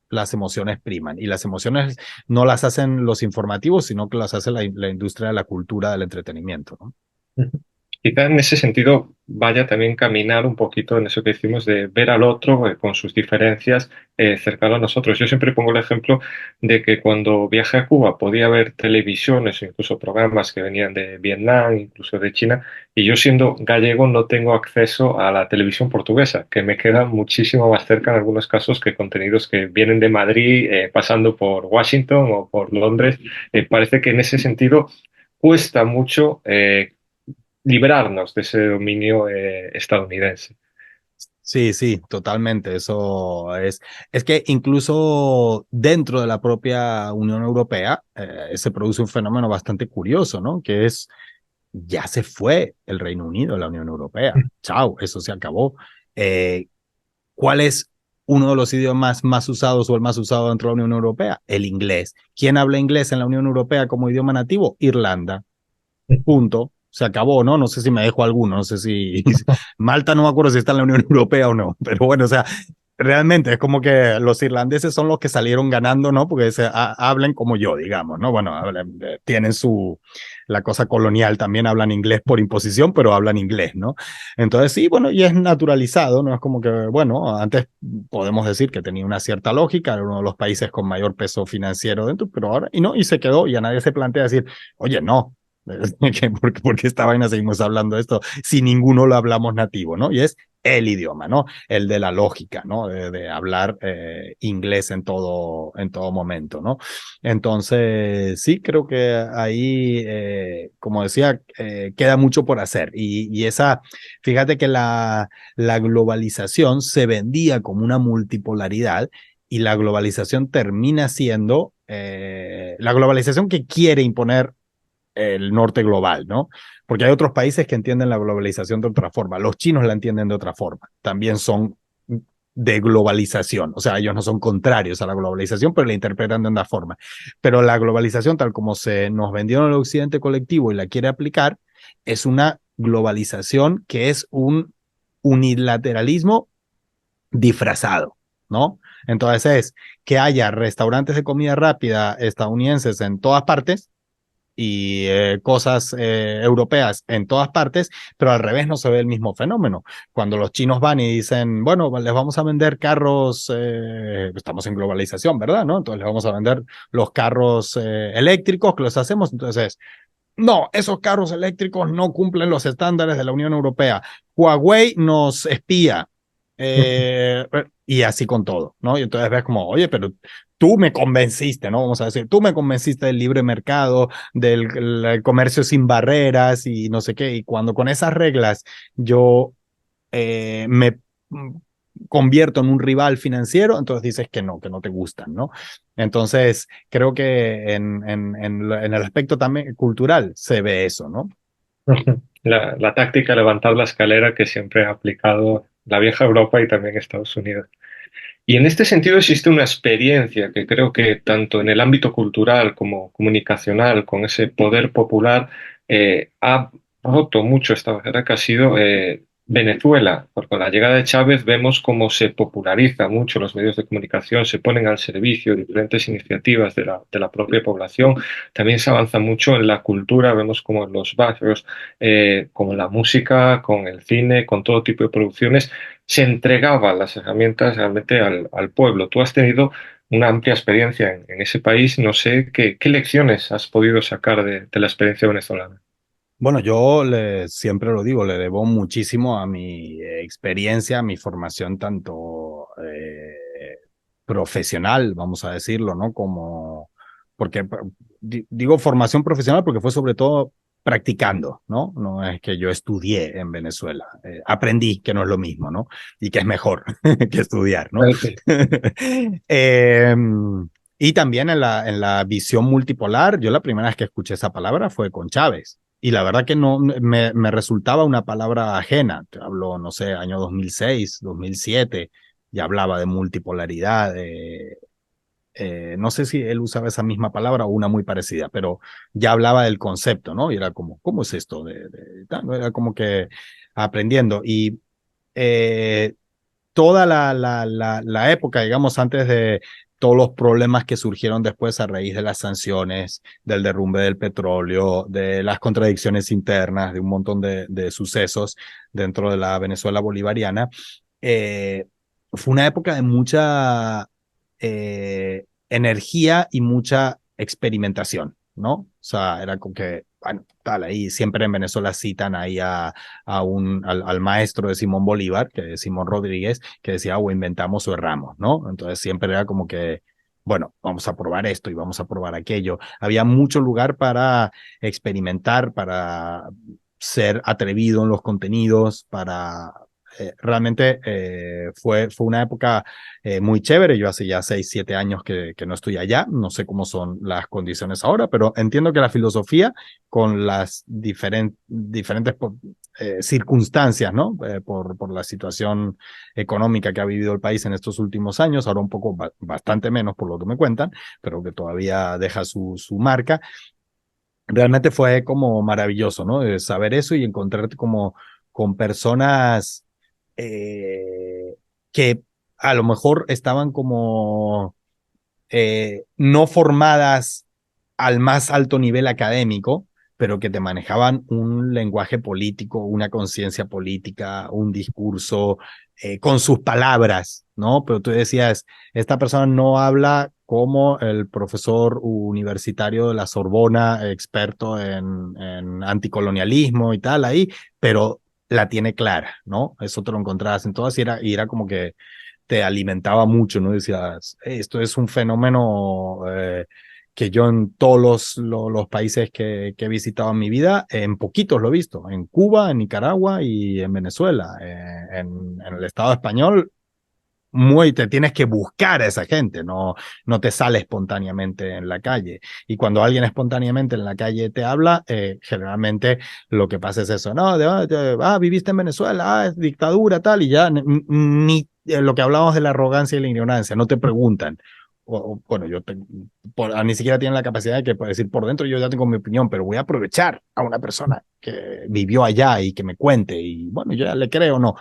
las emociones priman. Y las emociones no las hacen los informativos, sino que las hace la industria de la cultura, del entretenimiento, ¿no? Ujú. Quizá en ese sentido vaya también caminar un poquito en eso que decimos de ver al otro con sus diferencias cercano a nosotros. Yo siempre pongo el ejemplo de que cuando viajé a Cuba podía ver televisiones o incluso programas que venían de Vietnam, incluso de China, y yo siendo gallego no tengo acceso a la televisión portuguesa, que me queda muchísimo más cerca en algunos casos que contenidos que vienen de Madrid, pasando por Washington o por Londres. Parece que en ese sentido cuesta mucho librarnos de ese dominio estadounidense. Sí, sí, totalmente. Eso es que incluso dentro de la propia Unión Europea se produce un fenómeno bastante curioso, ¿no? Que es, ya se fue el Reino Unido de la Unión Europea. Chao, eso se acabó. Eh, ¿Cuál es uno de los idiomas más usados o el más usado dentro de la Unión Europea? El inglés. ¿Quién habla inglés en la Unión Europea como idioma nativo? Irlanda. Punto. Se acabó, ¿no? No sé si me dejo alguno, no sé si Malta no me acuerdo si está en la Unión Europea o no, pero bueno, o sea, realmente es como que los irlandeses son los que salieron ganando, ¿no? Porque hablan como yo, digamos, ¿no? Bueno, tienen la cosa colonial, también hablan inglés por imposición, pero hablan inglés, ¿no? Entonces sí, bueno, y es naturalizado, ¿no? Es como que, bueno, antes podemos decir que tenía una cierta lógica, era uno de los países con mayor peso financiero dentro, pero ahora, y no, y se quedó, y a nadie se plantea decir, oye, no, ¿por qué esta vaina seguimos hablando de esto si ninguno lo hablamos nativo, ¿no? Y es el idioma, ¿no? El de la lógica, ¿no? De hablar inglés en todo momento, ¿no? Entonces, sí, creo que ahí, como decía, queda mucho por hacer. Y esa, fíjate que la globalización se vendía como una multipolaridad y la globalización termina siendo la globalización que quiere imponer el norte global, ¿no? Porque hay otros países que entienden la globalización de otra forma. Los chinos la entienden de otra forma. También son de globalización. O sea, ellos no son contrarios a la globalización, pero la interpretan de una forma. Pero la globalización, tal como se nos vendió en el occidente colectivo y la quiere aplicar, es una globalización que es un unilateralismo disfrazado, ¿no? Entonces es que haya restaurantes de comida rápida estadounidenses en todas partes, y cosas europeas en todas partes, pero al revés no se ve el mismo fenómeno. Cuando los chinos van y dicen, bueno, les vamos a vender carros, estamos en globalización, ¿verdad? ¿No? Entonces les vamos a vender los carros eléctricos que los hacemos, entonces no, esos carros eléctricos no cumplen los estándares de la Unión Europea. Huawei nos espía. Y así con todo, ¿no? Y entonces ves como, oye, pero tú me convenciste, ¿no? Vamos a decir, tú me convenciste del libre mercado, del comercio sin barreras y no sé qué. Y cuando con esas reglas yo me convierto en un rival financiero, entonces dices que no te gustan, ¿no? Entonces, creo que en el aspecto también cultural se ve eso, ¿no? La táctica de levantar la escalera que siempre ha aplicado la vieja Europa y también Estados Unidos. Y en este sentido existe una experiencia que creo que tanto en el ámbito cultural como comunicacional, con ese poder popular, ha roto mucho esta barrera que ha sido Venezuela. Porque con la llegada de Chávez vemos cómo se populariza mucho los medios de comunicación, se ponen al servicio de diferentes iniciativas de la propia población. También se avanza mucho en la cultura, vemos como en los barrios, con la música, con el cine, con todo tipo de producciones se entregaban las herramientas realmente al pueblo. Tú has tenido una amplia experiencia en ese país, no sé qué lecciones has podido sacar de la experiencia venezolana. Bueno, siempre lo digo, le debo muchísimo a mi experiencia, a mi formación tanto profesional, vamos a decirlo, ¿no? Porque digo formación profesional porque fue sobre todo practicando, ¿no? No es que yo estudié en Venezuela, aprendí que no es lo mismo, ¿no? Y que es mejor que estudiar, ¿no? Sí. Eh, y también en la visión multipolar, yo la primera vez que escuché esa palabra fue con Chávez. Y la verdad que no me resultaba una palabra ajena. Te hablo, no sé, año 2006, 2007. y hablaba de multipolaridad, no sé si él usaba esa misma palabra o una muy parecida, pero ya hablaba del concepto, ¿no? Y era como, ¿cómo es esto? ¿No? Era como que aprendiendo. Y eh, toda la época, digamos, antes de todos los problemas que surgieron después a raíz de las sanciones, del derrumbe del petróleo, de las contradicciones internas, de un montón de sucesos dentro de la Venezuela bolivariana, eh, fue una época de mucha energía y mucha experimentación, ¿no? O sea, era como que, bueno, tal, ahí siempre en Venezuela citan ahí al maestro de Simón Bolívar, que es Simón Rodríguez, que decía, o inventamos o erramos, ¿no? Entonces siempre era como que, bueno, vamos a probar esto y vamos a probar aquello. Había mucho lugar para experimentar, para ser atrevido en los contenidos, para realmente fue una época muy chévere. Yo hace ya 6, 7 años que no estoy allá, no sé cómo son las condiciones ahora, pero entiendo que la filosofía con las diferentes circunstancias, ¿no? Por la situación económica que ha vivido el país en estos últimos años, ahora un poco, bastante menos por lo que me cuentan, pero que todavía deja su marca. Realmente fue como maravilloso, ¿no? De saber eso y encontrarte como con personas que a lo mejor estaban como no formadas al más alto nivel académico, pero que te manejaban un lenguaje político, una conciencia política, un discurso con sus palabras, ¿no? Pero tú decías, esta persona no habla como el profesor universitario de la Sorbona, experto en anticolonialismo y tal, ahí, pero la tiene clara, ¿no? Eso te lo encontrabas en todas y era como que te alimentaba mucho, ¿no? Decías, esto es un fenómeno que yo en todos los países que he visitado en mi vida, en poquitos lo he visto, en Cuba, en Nicaragua y en Venezuela. En el Estado español, muy te tienes que buscar a esa gente, no te sale espontáneamente en la calle. Y cuando alguien espontáneamente en la calle te habla, generalmente lo que pasa es eso, no, viviste en Venezuela, es dictadura, tal, y ya ni lo que hablábamos de la arrogancia y la ignorancia, no te preguntan. Bueno, ni siquiera tienen la capacidad de que puede decir por dentro yo ya tengo mi opinión, pero voy a aprovechar a una persona que vivió allá y que me cuente y bueno, yo ya le creo, no,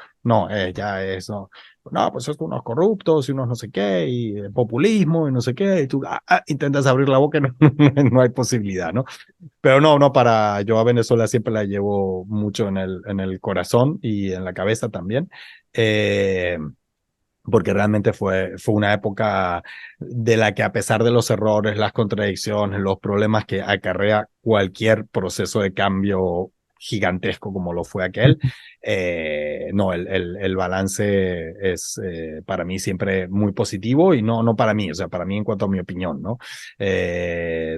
ya eso no, pues estos unos corruptos y unos no sé qué, y populismo y no sé qué, y tú intentas abrir la boca y no, no hay posibilidad, ¿no? Pero no, yo a Venezuela siempre la llevo mucho en el corazón y en la cabeza también, porque realmente fue una época de la que a pesar de los errores, las contradicciones, los problemas que acarrea cualquier proceso de cambio gigantesco como lo fue aquel, no, el balance es para mí siempre muy positivo y no para mí, o sea, para mí en cuanto a mi opinión, ¿no?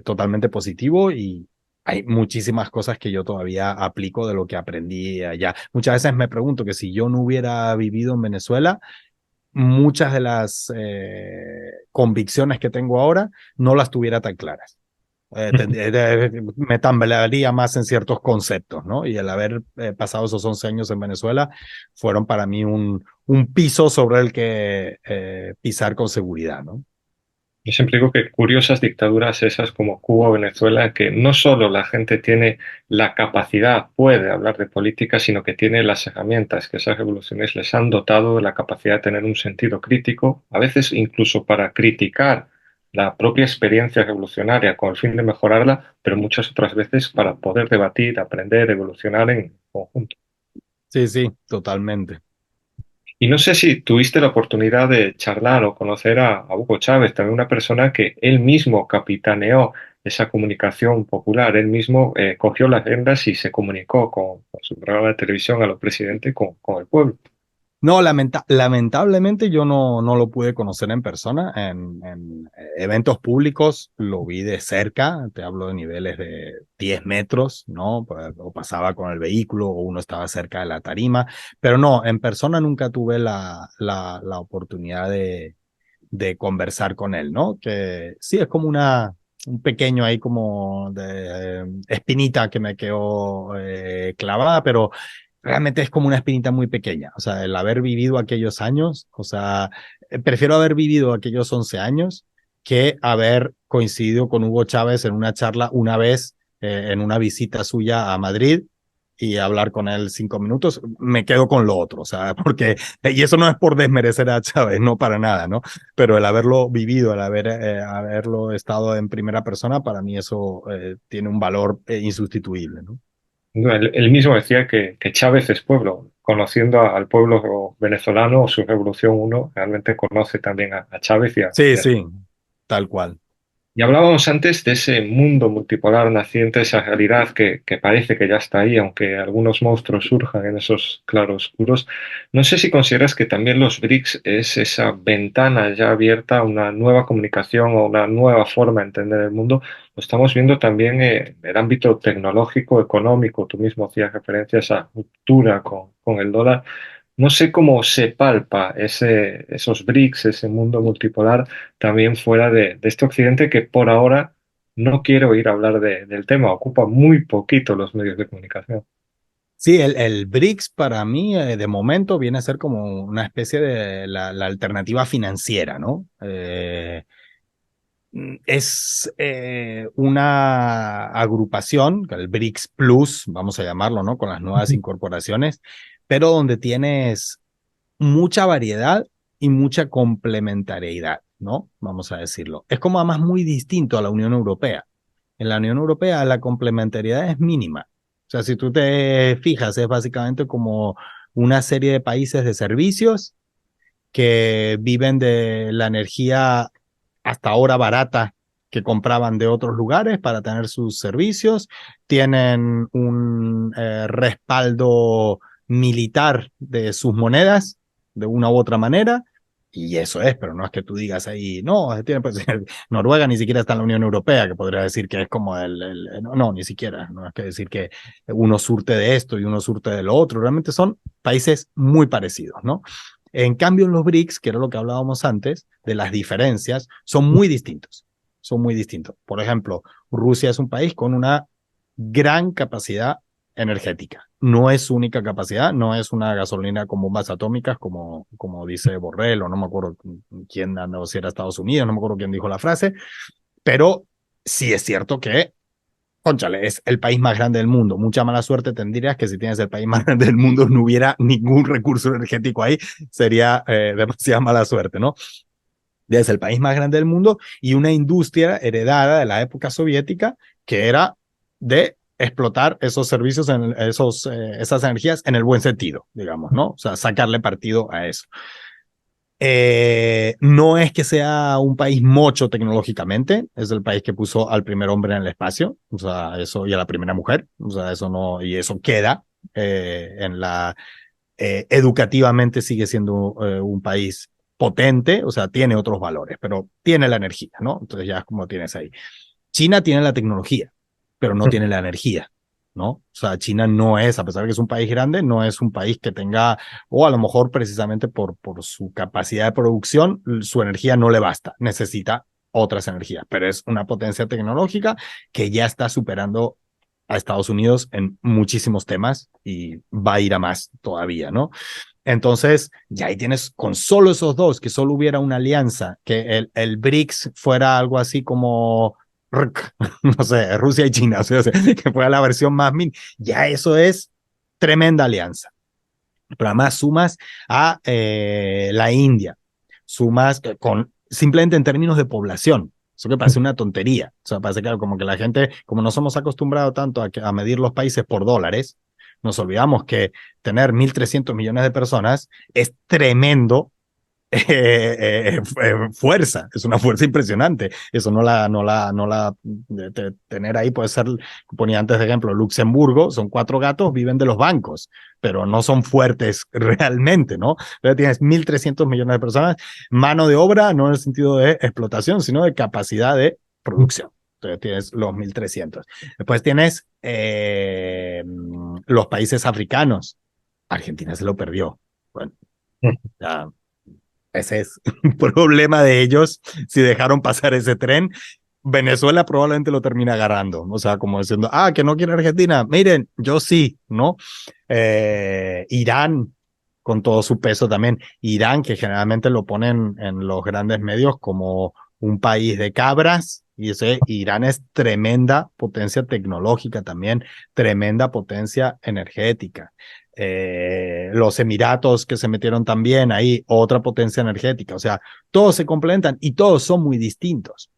Totalmente positivo y hay muchísimas cosas que yo todavía aplico de lo que aprendí allá. Muchas veces me pregunto que si yo no hubiera vivido en Venezuela, muchas de las convicciones que tengo ahora no las tuviera tan claras. Me tambalearía más en ciertos conceptos, ¿no? Y el haber pasado esos 11 años en Venezuela fueron para mí un piso sobre el que pisar con seguridad, ¿no? Yo siempre digo que curiosas dictaduras esas como Cuba o Venezuela, que no solo la gente tiene la capacidad, puede hablar de política, sino que tiene las herramientas que esas revoluciones les han dotado de la capacidad de tener un sentido crítico, a veces incluso para criticar la propia experiencia revolucionaria con el fin de mejorarla, pero muchas otras veces para poder debatir, aprender, evolucionar en conjunto. Sí, sí, totalmente. Y no sé si tuviste la oportunidad de charlar o conocer a Hugo Chávez, también una persona que él mismo capitaneó esa comunicación popular, él mismo cogió las riendas y se comunicó con su programa de televisión a los presidentes, con el pueblo. No, lamentablemente yo no lo pude conocer en persona. En eventos públicos lo vi de cerca, te hablo de niveles de 10 metros, ¿no? O pasaba con el vehículo o uno estaba cerca de la tarima, pero no, en persona nunca tuve la oportunidad de conversar con él, ¿no? Que sí, es como un pequeño ahí como de espinita que me quedó clavada, pero realmente es como una espinita muy pequeña. O sea, el haber vivido aquellos años, o sea, prefiero haber vivido aquellos 11 años que haber coincidido con Hugo Chávez en una charla una vez, en una visita suya a Madrid y hablar con él 5 minutos. Me quedo con lo otro, o sea, porque, y eso no es por desmerecer a Chávez, no para nada, ¿no? Pero el haberlo vivido, haberlo estado en primera persona, para mí eso tiene un valor insustituible, ¿no? No, él mismo decía que Chávez es pueblo. Conociendo al pueblo venezolano o su revolución, uno realmente conoce también a Chávez Sí, y a su. sí, tal cual. Y hablábamos antes de ese mundo multipolar naciente, esa realidad que parece que ya está ahí, aunque algunos monstruos surjan en esos claroscuros. No sé si consideras que también los BRICS es esa ventana ya abierta a una nueva comunicación o una nueva forma de entender el mundo. Lo estamos viendo también en el ámbito tecnológico, económico. Tú mismo hacías referencia a esa ruptura con el dólar. No sé cómo se palpa esos BRICS, ese mundo multipolar, también fuera de este occidente que por ahora no quiere oír hablar del tema, ocupa muy poquito los medios de comunicación. Sí, el BRICS para mí de momento viene a ser como una especie de la alternativa financiera, ¿no? Es una agrupación, el BRICS Plus, vamos a llamarlo, ¿no? Con las nuevas Ujú. incorporaciones, pero donde tienes mucha variedad y mucha complementariedad, ¿no? Vamos a decirlo. Es como además muy distinto a la Unión Europea. En la Unión Europea la complementariedad es mínima. O sea, si tú te fijas, es básicamente como una serie de países de servicios que viven de la energía hasta ahora barata que compraban de otros lugares para tener sus servicios, tienen un respaldo militar de sus monedas de una u otra manera, y eso es, pero no es que tú digas ahí, no, tiene, pues, Noruega ni siquiera está en la Unión Europea, que podría decir que es como no, no, ni siquiera, no es que decir que uno surte de esto y uno surte de lo otro, realmente son países muy parecidos, ¿no? En cambio, en los BRICS, que era lo que hablábamos antes, de las diferencias, son muy distintos. Son muy distintos. Por ejemplo, Rusia es un país con una gran capacidad energética. No es su única capacidad, no es una gasolina con bombas atómicas, como dice Borrell, o no me acuerdo quién andaba, si era Estados Unidos, no me acuerdo quién dijo la frase, pero sí es cierto que cónchale, es el país más grande del mundo. Mucha mala suerte tendrías que si tienes el país más grande del mundo no hubiera ningún recurso energético ahí. Sería demasiada mala suerte, ¿no? Es el país más grande del mundo y una industria heredada de la época soviética que era de explotar esos servicios, esas energías en el buen sentido, digamos, ¿no? O sea, sacarle partido a eso. No es que sea un país mocho tecnológicamente, es el país que puso al primer hombre en el espacio, o sea, eso, y a la primera mujer, o sea, eso no, y eso queda educativamente sigue siendo un país potente, o sea, tiene otros valores, pero tiene la energía, ¿no? Entonces ya es como tienes ahí. China tiene la tecnología, pero no tiene la energía, ¿no? O sea, China no es, a pesar de que es un país grande, no es un país que tenga, o a lo mejor precisamente por su capacidad de producción, su energía no le basta, necesita otras energías, pero es una potencia tecnológica que ya está superando a Estados Unidos en muchísimos temas y va a ir a más todavía, ¿no? Entonces, ya ahí tienes con solo esos dos, que solo hubiera una alianza, que el BRICS fuera algo así como, no sé, Rusia y China, o sea, que fuera la versión más min, ya eso es tremenda alianza. Pero además sumas a la India, sumas con simplemente en términos de población. Eso que parece una tontería. O sea, parece que como que la gente, como no somos acostumbrados tanto a medir los países por dólares, nos olvidamos que tener 1.300 millones de personas es tremendo fuerza, es una fuerza impresionante. Eso tener ahí puede ser, ponía antes de ejemplo, Luxemburgo, son 4 gatos, viven de los bancos, pero no son fuertes realmente, ¿no? Entonces tienes 1.300 millones de personas, mano de obra, no en el sentido de explotación, sino de capacidad de producción. Entonces tienes los 1.300. Después tienes los países africanos. Argentina se lo perdió. Bueno, ya ese es un problema de ellos si dejaron pasar ese tren. Venezuela probablemente lo termina agarrando, o sea, como diciendo, ah, que no quiere Argentina, miren, yo sí, ¿no? Irán, con todo su peso también, Irán, que generalmente lo ponen en los grandes medios como un país de cabras, y ese Irán es tremenda potencia tecnológica también, tremenda potencia energética. Los Emiratos que se metieron también ahí, otra potencia energética, o sea, todos se complementan y todos son muy distintos,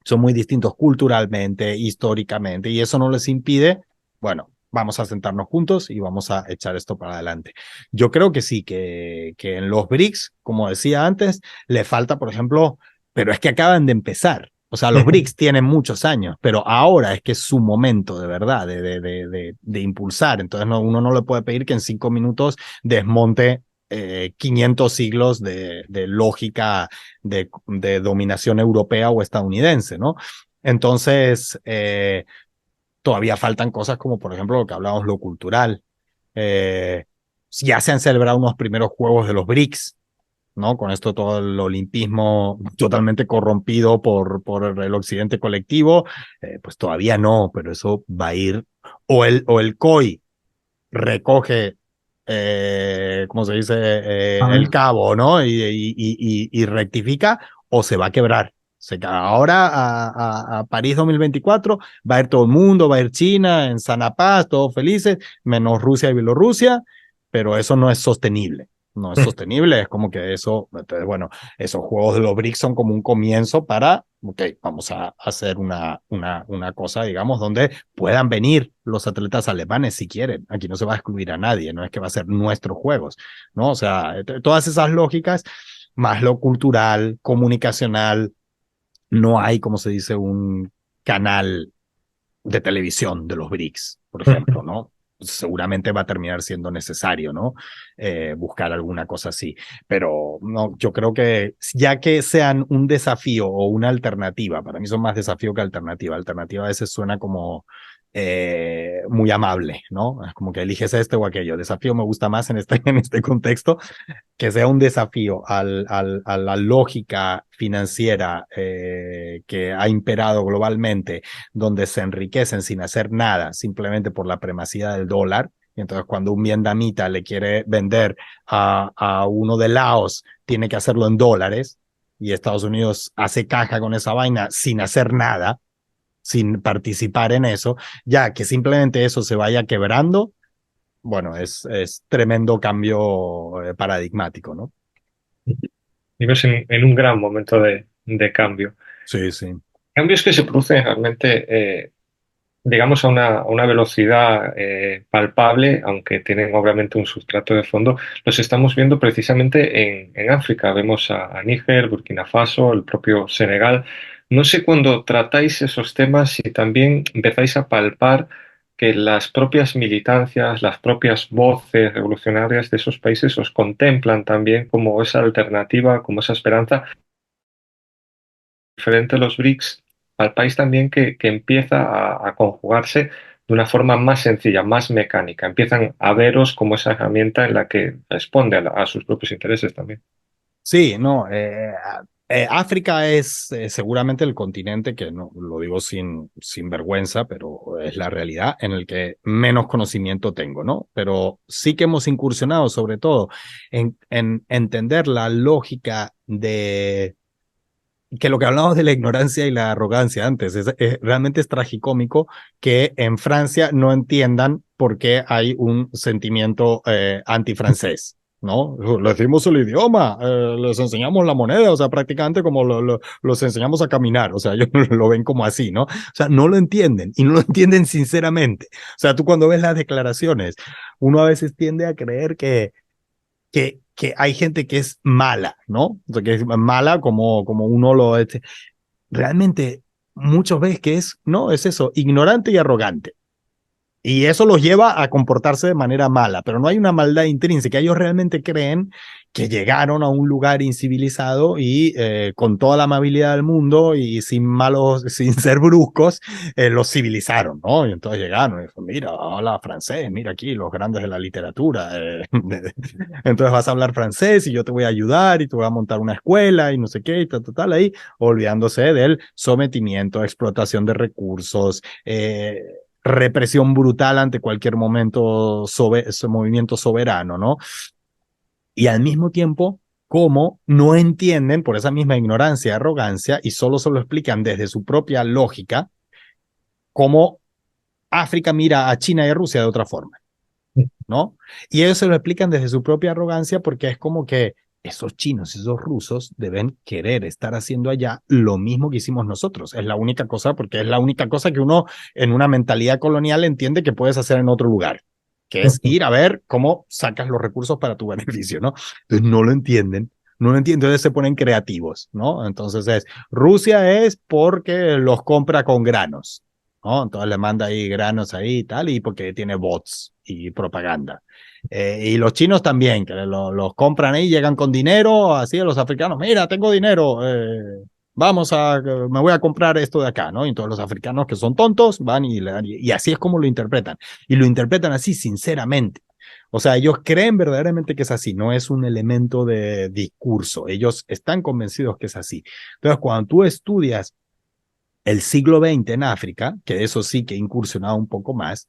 son muy distintos culturalmente, históricamente, y eso no les impide, bueno, vamos a sentarnos juntos y vamos a echar esto para adelante. Yo creo que sí, que en los BRICS, como decía antes, le falta, por ejemplo, pero es que acaban de empezar. O sea, los BRICS tienen muchos años, pero ahora es que es su momento de verdad de impulsar. Entonces uno no le puede pedir que en 5 minutos desmonte 500 siglos de lógica de dominación europea o estadounidense, ¿no? Entonces, todavía faltan cosas como, por ejemplo, lo que hablábamos, lo cultural. Ya se han celebrado unos primeros juegos de los BRICS, ¿no? Con esto todo el olimpismo totalmente corrompido por el occidente colectivo, pues todavía no, pero eso va a ir, o el COI recoge, ¿cómo se dice? El Ah, cabo, ¿no? Y rectifica o se va a quebrar. Ahora a París 2024 va a ir todo el mundo, va a ir China en sana paz, todos felices, menos Rusia y Bielorrusia, pero eso no es sostenible. No es sostenible, es como que eso, entonces, bueno, esos juegos de los BRICS son como un comienzo para, ok, vamos a hacer una cosa, digamos, donde puedan venir los atletas alemanes si quieren. Aquí no se va a excluir a nadie, no es que va a ser nuestros juegos, ¿no? O sea, todas esas lógicas, más lo cultural, comunicacional, no hay, como se dice, un canal de televisión de los BRICS, por ejemplo, ¿no? Seguramente va a terminar siendo necesario, ¿no? Buscar alguna cosa así. Pero no, yo creo que ya que sean un desafío o una alternativa, para mí son más desafío que alternativa. Alternativa a veces suena como muy amable, ¿no? Es como que eliges este o aquello. Desafío me gusta más en en este contexto, que sea un desafío a la lógica financiera que ha imperado globalmente, donde se enriquecen sin hacer nada, simplemente por la primacía del dólar. Y entonces cuando un vietnamita le quiere vender a uno de Laos, tiene que hacerlo en dólares, y Estados Unidos hace caja con esa vaina sin hacer nada, sin participar en eso, ya que simplemente eso se vaya quebrando, bueno, es tremendo cambio paradigmático, ¿no? Vives en un gran momento de cambio. Sí, sí. Cambios que se producen realmente, digamos, a una velocidad palpable, aunque tienen obviamente un sustrato de fondo, los estamos viendo precisamente en África. Vemos a Níger, Burkina Faso, el propio Senegal. No sé cuando tratáis esos temas si también empezáis a palpar que las propias militancias, las propias voces revolucionarias de esos países os contemplan también como esa alternativa, como esa esperanza diferente a los BRICS, al país también que empieza a conjugarse de una forma más sencilla, más mecánica. Empiezan a veros como esa herramienta en la que responde a sus propios intereses también. Sí, no, África es seguramente el continente que, no lo digo sin vergüenza, pero es la realidad, en el que menos conocimiento tengo, ¿no? Pero sí que hemos incursionado sobre todo en entender la lógica de que lo que hablamos de la ignorancia y la arrogancia antes, realmente es tragicómico que en Francia no entiendan por qué hay un sentimiento antifrancés. ¿No? Les dimos el idioma, les enseñamos la moneda, o sea, prácticamente como los enseñamos a caminar, o sea, ellos lo ven como así, ¿no? O sea, no lo entienden y no lo entienden sinceramente. O sea, tú cuando ves las declaraciones, uno a veces tiende a creer que hay gente que es mala, ¿no? O sea, que es mala como uno lo... realmente muchos ves que es, no, es eso, ignorante y arrogante. Y eso los lleva a comportarse de manera mala, pero no hay una maldad intrínseca. Ellos realmente creen que llegaron a un lugar incivilizado y con toda la amabilidad del mundo y sin malos, sin ser bruscos, los civilizaron, ¿no? Y entonces llegaron y dijo, mira, habla francés, mira aquí los grandes de la literatura. Entonces vas a hablar francés y yo te voy a ayudar y te voy a montar una escuela y no sé qué y tal, ahí, olvidándose del sometimiento, explotación de recursos, represión brutal ante cualquier movimiento soberano, ¿no? Y al mismo tiempo, como no entienden por esa misma ignorancia y arrogancia y solo se lo explican desde su propia lógica, cómo África mira a China y a Rusia de otra forma, ¿no? Y ellos se lo explican desde su propia arrogancia porque es como que esos chinos, esos rusos deben querer estar haciendo allá lo mismo que hicimos nosotros. Es la única cosa, porque es la única cosa que uno en una mentalidad colonial entiende que puedes hacer en otro lugar, que es ir a ver cómo sacas los recursos para tu beneficio, ¿no? Entonces no lo entienden. No lo entienden, entonces se ponen creativos, ¿no? Entonces Rusia es porque los compra con granos, ¿no? Entonces le manda ahí granos ahí y tal, y porque tiene bots y propaganda. Y los chinos también, que los compran ahí, llegan con dinero, así a los africanos, mira, tengo dinero, me voy a comprar esto de acá, ¿no? Y todos los africanos que son tontos van y así es como lo interpretan. Y lo interpretan así, sinceramente. O sea, ellos creen verdaderamente que es así, no es un elemento de discurso. Ellos están convencidos que es así. Entonces, cuando tú estudias el siglo XX en África, que eso sí que ha incursionado un poco más,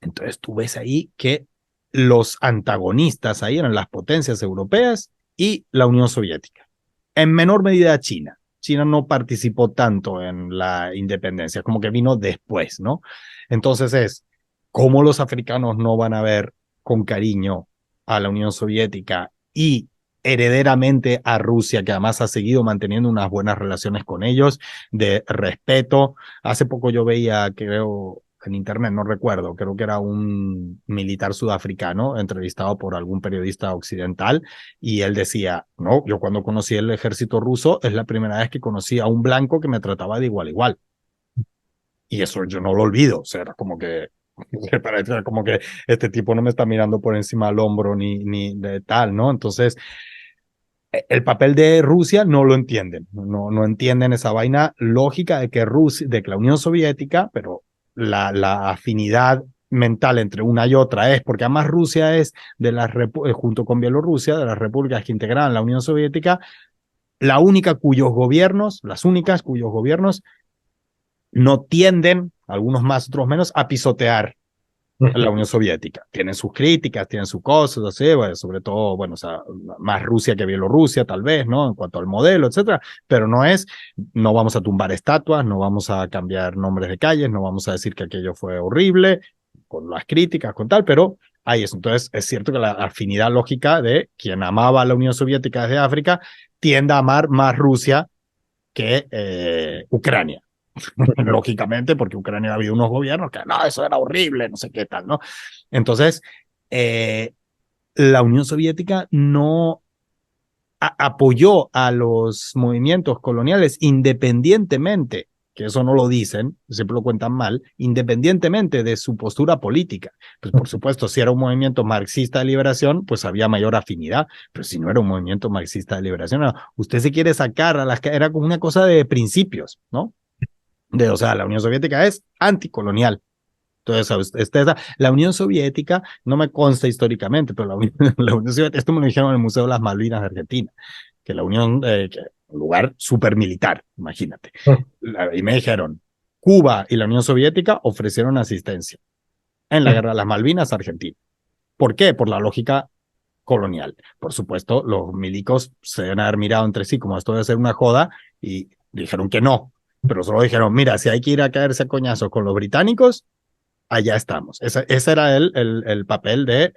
entonces tú ves ahí que los antagonistas ahí eran las potencias europeas y la Unión Soviética. En menor medida China. China no participó tanto en la independencia, como que vino después, ¿no? Entonces cómo los africanos no van a ver con cariño a la Unión Soviética y herederamente a Rusia, que además ha seguido manteniendo unas buenas relaciones con ellos, de respeto. Hace poco yo veía, creo, en internet, no recuerdo, creo que era un militar sudafricano entrevistado por algún periodista occidental y él decía, no, yo cuando conocí el ejército ruso es la primera vez que conocí a un blanco que me trataba de igual a igual. Y eso yo no lo olvido, o sea, era como que, como que este tipo no me está mirando por encima del hombro ni de tal, ¿no? Entonces, el papel de Rusia no lo entienden, no entienden esa vaina lógica de que Rusia, de que la Unión Soviética, pero la afinidad mental entre una y otra es, porque además Rusia es de las, junto con Bielorrusia, de las repúblicas que integraban la Unión Soviética, la única cuyos gobiernos, las únicas cuyos gobiernos no tienden, algunos más, otros menos, a pisotear la Unión Soviética. Tienen sus críticas, tienen sus cosas, así, bueno, sobre todo, bueno, o sea, más Rusia que Bielorrusia, tal vez, ¿no? En cuanto al modelo, etcétera, pero no vamos a tumbar estatuas, no vamos a cambiar nombres de calles, no vamos a decir que aquello fue horrible, con las críticas, con tal, pero ahí es. Entonces, es cierto que la afinidad lógica de quien amaba a la Unión Soviética desde África tiende a amar más Rusia que Ucrania. Lógicamente, porque Ucrania ha habido unos gobiernos que no, eso era horrible, no sé qué tal, ¿no? Entonces, la Unión Soviética no apoyó a los movimientos coloniales independientemente, que eso no lo dicen, siempre lo cuentan mal, independientemente de su postura política. Pues por supuesto, si era un movimiento marxista de liberación, pues había mayor afinidad, pero si no era un movimiento marxista de liberación, no, usted se quiere sacar a las que era como una cosa de principios, ¿no? O sea, la Unión Soviética es anticolonial. Entonces, la Unión Soviética no me consta históricamente, pero la Unión Soviética, esto me lo dijeron en el Museo de las Malvinas de Argentina, que la Unión, un lugar súper militar, imagínate. Y me dijeron, Cuba y la Unión Soviética ofrecieron asistencia en la guerra de las Malvinas a Argentina. ¿Por qué? Por la lógica colonial. Por supuesto, los milicos se deben haber mirado entre sí como esto debe ser una joda y dijeron que no, pero solo dijeron, mira, si hay que ir a caerse a coñazos con los británicos, allá estamos. Ese era el papel de...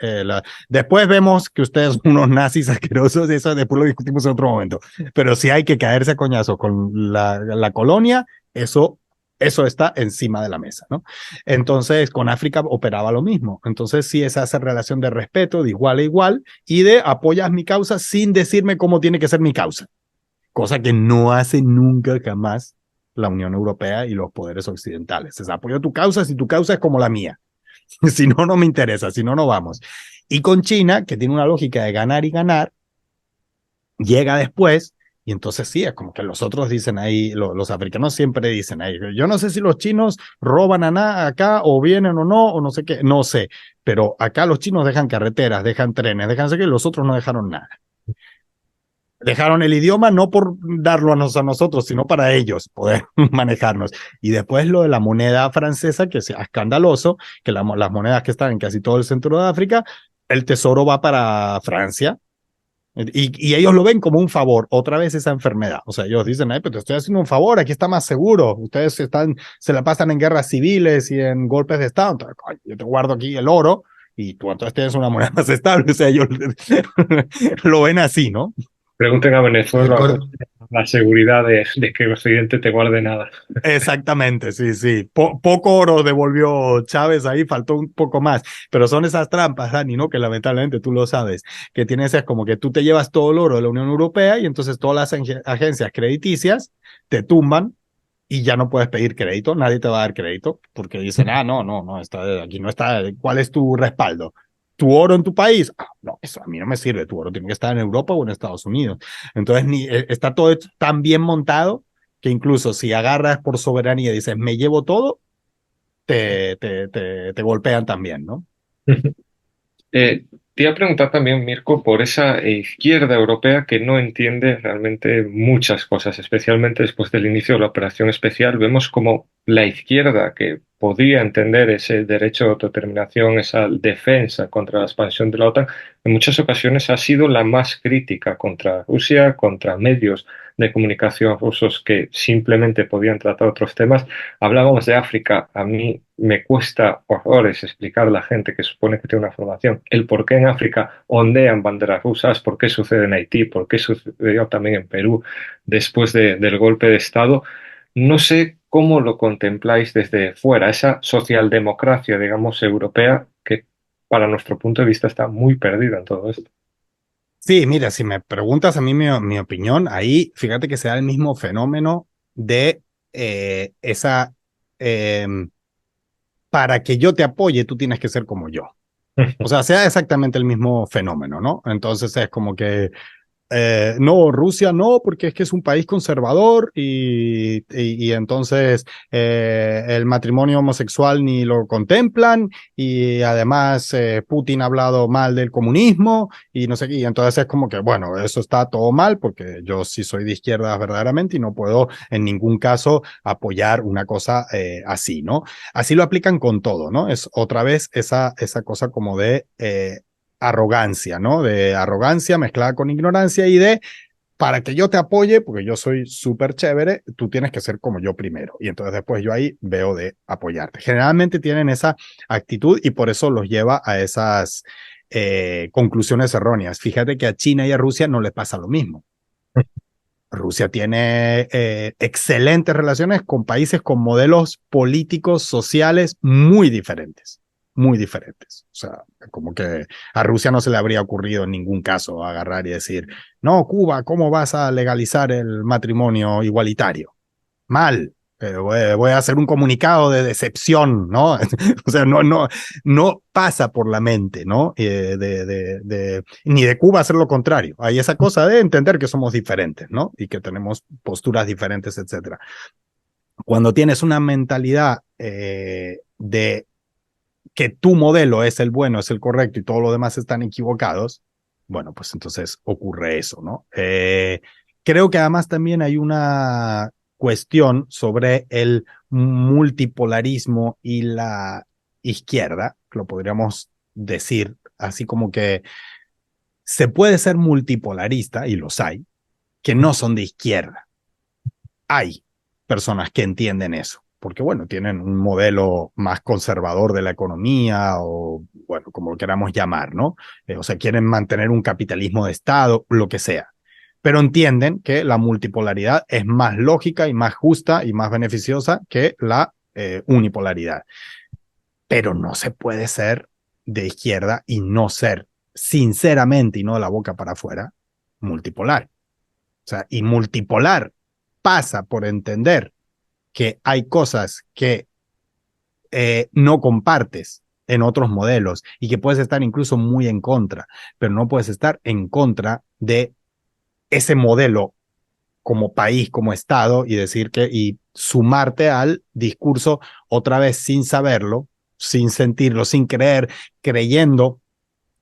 Después vemos que ustedes son unos nazis asquerosos y eso después lo discutimos en otro momento. Pero si hay que caerse a coñazos con la colonia, eso está encima de la mesa, ¿no? Entonces, con África operaba lo mismo. Entonces, sí, esa relación de respeto, de igual a igual, y de apoyas mi causa sin decirme cómo tiene que ser mi causa. Cosa que no hace nunca, jamás la Unión Europea y los poderes occidentales. Es apoyo tu causa si tu causa es como la mía. Si no, no me interesa, si no, no vamos. Y con China, que tiene una lógica de ganar y ganar, llega después y entonces sí, es como que los otros dicen ahí, los africanos siempre dicen ahí, yo no sé si los chinos roban acá o vienen o no sé qué, no sé, pero acá los chinos dejan carreteras, dejan trenes, dejan sé qué, y los otros no dejaron nada. Dejaron el idioma no por darlo a nosotros, sino para ellos poder manejarnos. Y después lo de la moneda francesa, que es escandaloso, que las monedas que están en casi todo el centro de África, el tesoro va para Francia, y ellos lo ven como un favor, otra vez esa enfermedad. O sea, ellos dicen, ay, pero te estoy haciendo un favor, aquí está más seguro. Ustedes se la pasan en guerras civiles y en golpes de Estado. Entonces, coño, yo te guardo aquí el oro y tú entonces tienes una moneda más estable. O sea, ellos lo ven así, ¿no? Pregunten a Eh, Venezuela cor- la seguridad de que el Occidente te guarde nada. Exactamente, sí, sí. Poco oro devolvió Chávez ahí, faltó un poco más. Pero son esas trampas, Dani, ¿no? Que lamentablemente tú lo sabes, que tienes es como que tú te llevas todo el oro de la Unión Europea y entonces todas las agencias crediticias te tumban y ya no puedes pedir crédito, nadie te va a dar crédito porque dicen, ah, no, no, no, aquí no está, ¿cuál es tu respaldo? ¿Tu oro en tu país? Ah, no, eso a mí no me sirve, tu oro tiene que estar en Europa o en Estados Unidos. Entonces, está todo tan bien montado que incluso si agarras por soberanía y dices, me llevo todo, te golpean también, ¿no? Te iba a preguntar también, Mirko, por esa izquierda europea que no entiende realmente muchas cosas, especialmente después del inicio de la operación especial. Vemos como la izquierda, que podía entender ese derecho de autodeterminación, esa defensa contra la expansión de la OTAN, en muchas ocasiones ha sido la más crítica contra Rusia, contra medios de comunicación rusos que simplemente podían tratar otros temas. Hablábamos de África. A mí me cuesta horrores explicar a la gente que supone que tiene una formación el por qué en África ondean banderas rusas, por qué sucede en Haití, por qué sucedió también en Perú después del golpe de Estado. No sé cómo lo contempláis desde fuera, esa socialdemocracia, digamos, europea que para nuestro punto de vista está muy perdida en todo esto. Sí, mira, si me preguntas a mí mi opinión, ahí fíjate que se da el mismo fenómeno de esa, eh, para que yo te apoye, tú tienes que ser como yo. O sea, sea exactamente el mismo fenómeno, ¿no? Entonces es como que no, Rusia no, porque es que es un país conservador y entonces el matrimonio homosexual ni lo contemplan y además Putin ha hablado mal del comunismo y no sé qué, y entonces es como que, bueno, eso está todo mal porque yo sí soy de izquierda verdaderamente y no puedo en ningún caso apoyar una cosa así, ¿no? Así lo aplican con todo, ¿no? Es otra vez esa cosa como de arrogancia, ¿no? De arrogancia mezclada con ignorancia y de para que yo te apoye, porque yo soy súper chévere, tú tienes que ser como yo primero. Y entonces después yo ahí veo de apoyarte. Generalmente tienen esa actitud y por eso los lleva a esas conclusiones erróneas. Fíjate que a China y a Rusia no les pasa lo mismo. Rusia tiene excelentes relaciones con países con modelos políticos, sociales muy diferentes, muy diferentes. O sea, como que a Rusia no se le habría ocurrido en ningún caso agarrar y decir, no, Cuba, ¿cómo vas a legalizar el matrimonio igualitario? Mal. Voy a hacer un comunicado de decepción, ¿no? O sea, no pasa por la mente, ¿no? Ni de Cuba hacer lo contrario. Hay esa cosa de entender que somos diferentes, ¿no? Y que tenemos posturas diferentes, etcétera. Cuando tienes una mentalidad de que tu modelo es el bueno, es el correcto y todo lo demás están equivocados, bueno, pues entonces ocurre eso, ¿no? Creo que además también hay una cuestión sobre el multipolarismo y la izquierda, que lo podríamos decir así como que se puede ser multipolarista, y los hay, que no son de izquierda. Hay personas que entienden eso, porque bueno, tienen un modelo más conservador de la economía o bueno, como lo queramos llamar, ¿no? O sea, quieren mantener un capitalismo de Estado, lo que sea. Pero entienden que la multipolaridad es más lógica y más justa y más beneficiosa que la unipolaridad. Pero no se puede ser de izquierda y no ser, sinceramente y no de la boca para afuera, multipolar. O sea, y multipolar pasa por entender que hay cosas que no compartes en otros modelos y que puedes estar incluso muy en contra, pero no puedes estar en contra de ese modelo como país, como Estado, y decir que, y sumarte al discurso otra vez sin saberlo, sin sentirlo, sin creer, creyendo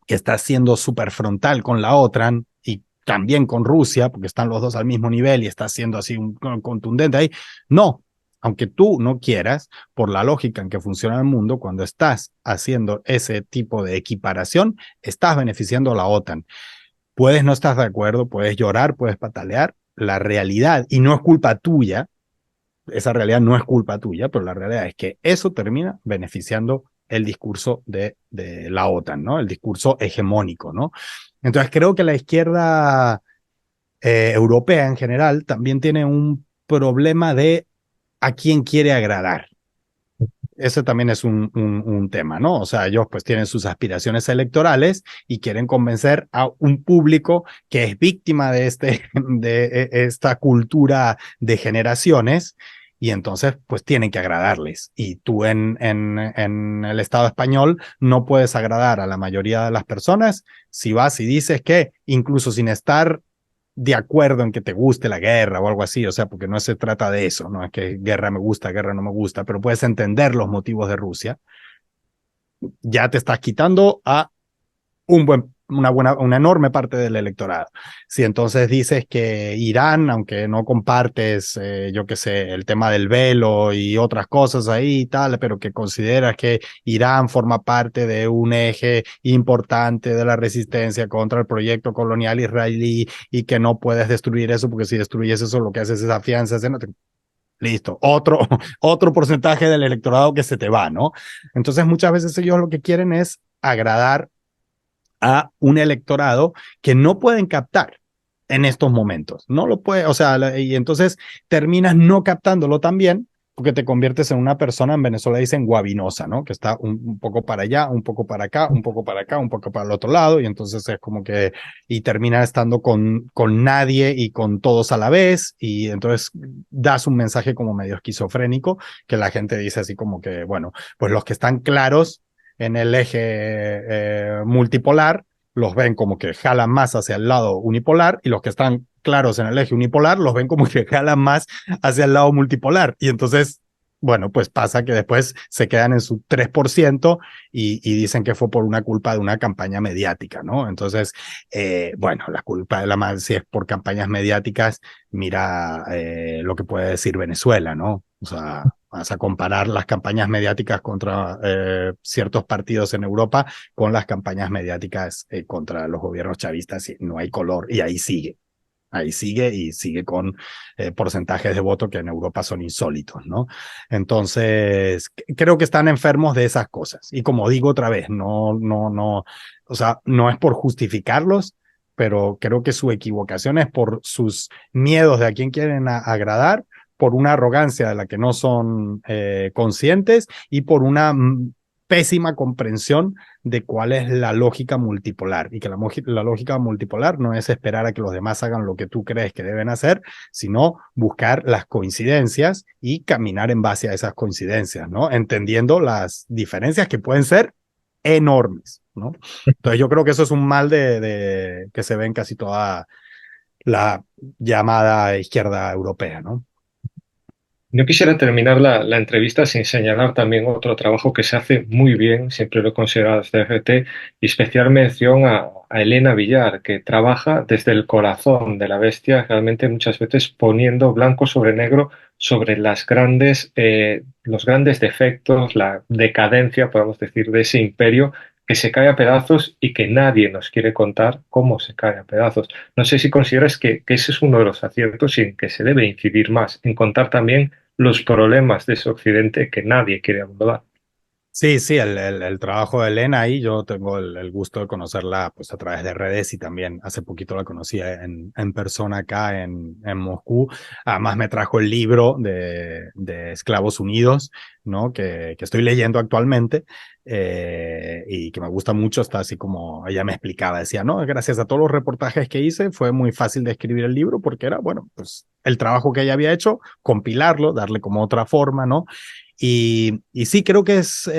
que está siendo súper frontal con la OTAN y también con Rusia, porque están los dos al mismo nivel y está siendo así un contundente ahí. No, aunque tú no quieras, por la lógica en que funciona el mundo, cuando estás haciendo ese tipo de equiparación, estás beneficiando a la OTAN. Puedes no estar de acuerdo, puedes llorar, puedes patalear. La realidad, y no es culpa tuya, esa realidad no es culpa tuya, pero la realidad es que eso termina beneficiando el discurso de la OTAN, ¿no? El discurso hegemónico, ¿no? Entonces creo que la izquierda europea en general también tiene un problema de a quién quiere agradar. Ese también es un tema, ¿no? O sea, ellos pues tienen sus aspiraciones electorales y quieren convencer a un público que es víctima de esta cultura de generaciones y entonces pues tienen que agradarles. Y tú en el Estado español no puedes agradar a la mayoría de las personas si vas y dices que incluso sin estar de acuerdo en que te guste la guerra o algo así, o sea, porque no se trata de eso, no es que guerra me gusta, guerra no me gusta, pero puedes entender los motivos de Rusia, ya te estás quitando a una enorme parte del electorado. Si entonces dices que Irán, aunque no compartes, yo qué sé, el tema del velo y otras cosas ahí y tal, pero que consideras que Irán forma parte de un eje importante de la resistencia contra el proyecto colonial israelí y que no puedes destruir eso porque si destruyes eso lo que haces es afianzas en listo, otro porcentaje del electorado que se te va, ¿no? Entonces muchas veces ellos lo que quieren es agradar a un electorado que no pueden captar en estos momentos. No lo puede, o sea, y entonces terminas no captándolo también porque te conviertes en una persona, en Venezuela dicen guabinosa, ¿no? Que está un poco para allá, un poco para acá, un poco para acá, un poco para el otro lado, y entonces es como que, y termina estando con nadie y con todos a la vez, y entonces das un mensaje como medio esquizofrénico, que la gente dice así como que, bueno, pues los que están claros en el eje multipolar, los ven como que jalan más hacia el lado unipolar y los que están claros en el eje unipolar los ven como que jalan más hacia el lado multipolar. Y entonces, bueno, pues pasa que después se quedan en su 3% y dicen que fue por una culpa de una campaña mediática, ¿no? Entonces, bueno, la culpa de si es por campañas mediáticas, mira lo que puede decir Venezuela, ¿no? O sea, vas a comparar las campañas mediáticas contra ciertos partidos en Europa con las campañas mediáticas contra los gobiernos chavistas y no hay color y ahí sigue y sigue con porcentajes de voto que en Europa son insólitos, ¿no? Entonces, creo que están enfermos de esas cosas. Y como digo otra vez, no, o sea, no es por justificarlos, pero creo que su equivocación es por sus miedos de a quién quieren agradar, por una arrogancia de la que no son conscientes y por una pésima comprensión de cuál es la lógica multipolar y que la lógica multipolar no es esperar a que los demás hagan lo que tú crees que deben hacer, sino buscar las coincidencias y caminar en base a esas coincidencias, ¿no? Entendiendo las diferencias que pueden ser enormes, ¿no? Entonces yo creo que eso es un mal que se ve en casi toda la llamada izquierda europea, ¿no? Yo quisiera terminar la entrevista sin señalar también otro trabajo que se hace muy bien, siempre lo he considerado desde RT, y especial mención a Elena Villar, que trabaja desde el corazón de la bestia, realmente muchas veces poniendo blanco sobre negro sobre los grandes defectos, la decadencia, podemos decir, de ese imperio que se cae a pedazos y que nadie nos quiere contar cómo se cae a pedazos. No sé si consideras que ese es uno de los aciertos y en que se debe incidir más, en contar también los problemas de ese occidente que nadie quiere abordar. Sí, sí, el trabajo de Elena ahí, yo tengo el gusto de conocerla pues a través de redes y también hace poquito la conocí en persona acá en Moscú. Además me trajo el libro de Esclavos Unidos, ¿no? Que estoy leyendo actualmente y que me gusta mucho. Está así como ella me explicaba, decía, no, gracias a todos los reportajes que hice fue muy fácil de escribir el libro porque era, bueno, pues el trabajo que ella había hecho, compilarlo, darle como otra forma, ¿no? Y sí, creo que es,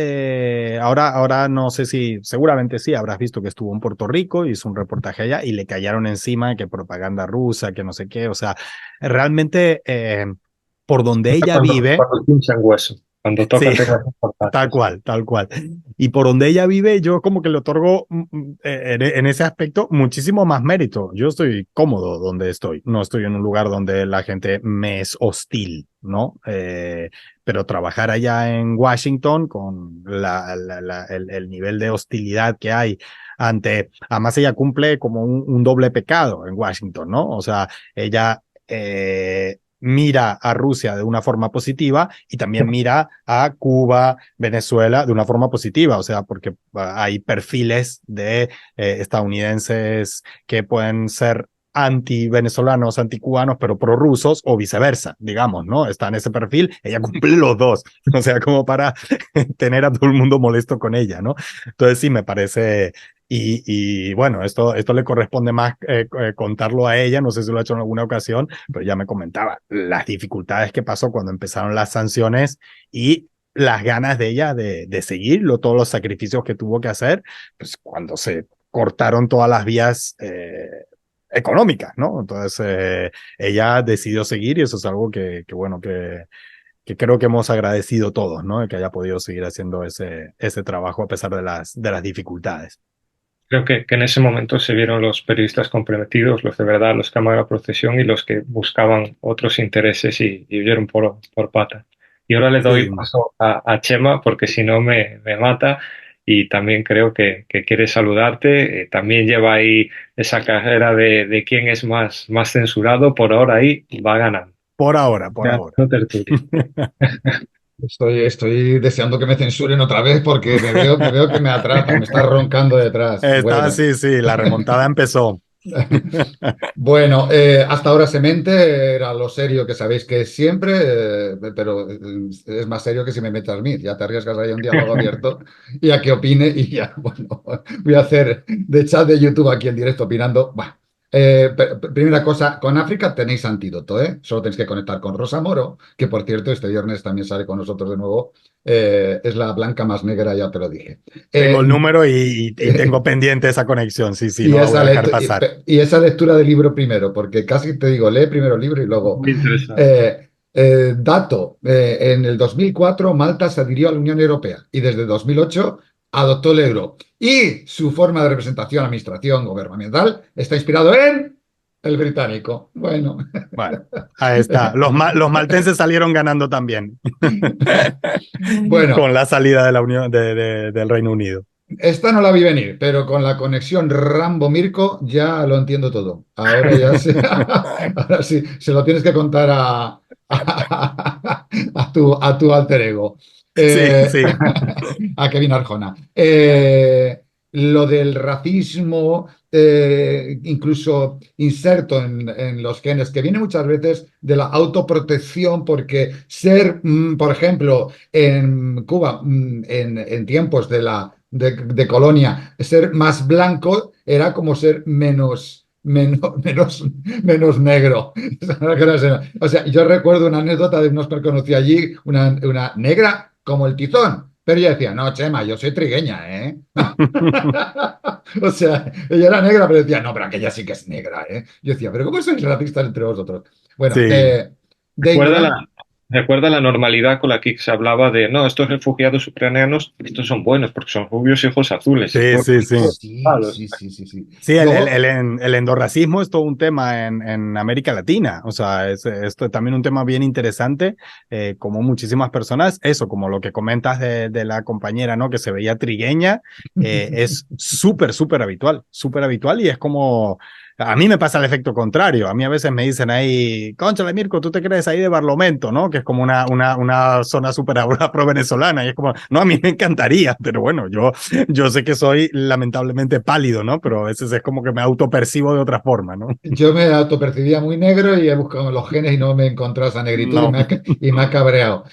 ahora no sé si, seguramente sí, habrás visto que estuvo en Puerto Rico, hizo un reportaje allá y le cayeron encima que propaganda rusa, que no sé qué, o sea, realmente por donde ella vive, Cuando pinchan hueso, cuando sí, tocan temas tal importantes. cual, tal cual. Y por donde ella vive, yo como que le otorgo en ese aspecto muchísimo más mérito. Yo estoy cómodo donde estoy. No estoy en un lugar donde la gente me es hostil, ¿no? Pero trabajar allá en Washington con el nivel de hostilidad que hay ante, además ella cumple como un doble pecado en Washington, ¿no? O sea, ella mira a Rusia de una forma positiva y también mira a Cuba, Venezuela de una forma positiva, o sea, porque hay perfiles de estadounidenses que pueden ser anti-venezolanos, anti-cubanos, pero prorrusos o viceversa, digamos, ¿no? Está en ese perfil, ella cumple los dos, o sea, como para tener a todo el mundo molesto con ella, ¿no? Entonces sí, me parece y bueno, esto le corresponde más contarlo a ella, no sé si lo ha hecho en alguna ocasión, pero ya me comentaba las dificultades que pasó cuando empezaron las sanciones y las ganas de ella de seguirlo, todos los sacrificios que tuvo que hacer, pues cuando se cortaron todas las vías económicas, ¿no? Entonces ella decidió seguir y eso es algo bueno, que creo que hemos agradecido todos, ¿no? Que haya podido seguir haciendo ese trabajo a pesar de las dificultades. Creo que en ese momento se vieron los periodistas comprometidos, los de verdad, los que amaban la profesión y los que buscaban otros intereses y huyeron por pata. Y ahora le doy Sí, paso a Chema porque si no me mata y también creo que quiere saludarte. También lleva ahí esa carrera de quién es más censurado. Por ahora ahí va ganando. por ahora, por Ya, ahora. no tertulia. Estoy deseando que me censuren otra vez porque me veo que me atrapan, me está roncando detrás. Está, Bueno. sí, sí, la remontada empezó. Bueno, hasta ahora Semente era lo serio que sabéis que es siempre, pero es más serio que si me metas a mí. Ya te arriesgas ahí a un diálogo abierto y a que opine y ya, bueno, voy a hacer de chat de YouTube aquí en directo opinando. Bah. Primera cosa, con África tenéis antídoto, ¿eh? Solo tenéis que conectar con Rosa Moro, que por cierto este viernes también sale con nosotros de nuevo. Es la blanca más negra, ya te lo dije. Tengo el Eh, número y tengo pendiente esa conexión. Sí, sí, Y no la voy a esa, dejar pasar. y esa lectura del libro primero, porque casi te digo, lee primero el libro y luego. Muy interesante. Dato, en el 2004 Malta se adhirió a la Unión Europea y desde 2008 adoptó el euro. Y su forma de representación, administración gubernamental está inspirado en el británico. Bueno, Bueno, ahí está. Los maltenses salieron ganando también bueno, con la salida de la Unión del Reino Unido. esta no la vi venir, pero con la conexión Rambo-Mirko ya lo entiendo todo. Ahora ya sí, ahora sí, se lo tienes que contar a tu alter ego, Sí, Eh, sí, a Kevin Arjona. Lo del racismo, incluso inserto en los genes, que viene muchas veces de la autoprotección, porque ser, por ejemplo, en Cuba, en tiempos de colonia, ser más blanco era como ser menos negro. O sea, yo recuerdo una anécdota de unos que conocí allí, una negra como el tizón. Pero ella decía, no, Chema, yo soy trigueña, ¿eh? O sea, ella era negra, pero decía, no, pero aquella sí que es negra, ¿eh? Yo decía, pero ¿cómo sois racistas entre vosotros? Bueno, sí, de Recuerda ignorante. la, recuerda la normalidad con la que se hablaba de, no, estos refugiados ucranianos, estos son buenos porque son rubios y ojos azules. Y sí, fue sí, sí. Sí, malos. sí, sí, sí, sí. Sí, Luego, el endorracismo es todo un tema en América Latina. O sea, es también un tema bien interesante, como muchísimas personas, eso, como lo que comentas de la compañera, ¿no? Que se veía trigueña, es súper habitual y es como, a mí me pasa el efecto contrario. A mí a veces me dicen ahí, cónchale, Mirko, tú te crees ahí de Barlovento, ¿no? Que es como una zona súper pro-venezolana y es como, no, a mí me encantaría, pero bueno, yo sé que soy lamentablemente pálido, ¿no? Pero a veces es como que me autopercibo de otra forma, ¿no? yo me autopercibía muy negro y he buscado los genes y no me he encontrado esa negritud No. y me ha cabreado.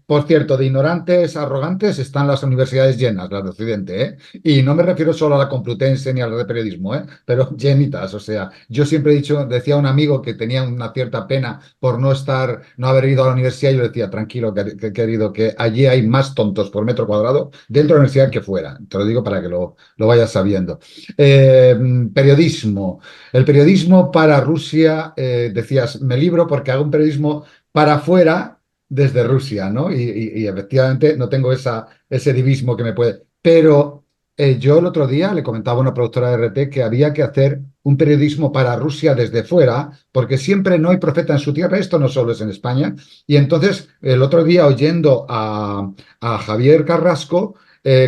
Por cierto, de ignorantes arrogantes están las universidades llenas, las de Occidente, ¿eh? Y no me refiero solo a la Complutense ni a la de periodismo, ¿eh? Pero llenitas. O sea, yo siempre he dicho, decía a un amigo que tenía una cierta pena por no estar, no haber ido a la universidad, y yo le decía, tranquilo, querido, que allí hay más tontos por metro cuadrado dentro de la universidad que fuera. Te lo digo para que lo vayas sabiendo. Eh, Periodismo. El periodismo para Rusia, decías, me libro porque hago un periodismo para afuera desde Rusia, ¿no? Y efectivamente no tengo ese divismo que me puede. Pero yo el otro día le comentaba a una productora de RT que había que hacer un periodismo para Rusia desde fuera, porque siempre no hay profeta en su tierra, esto no solo es en España. Y entonces el otro día oyendo a Javier Carrasco,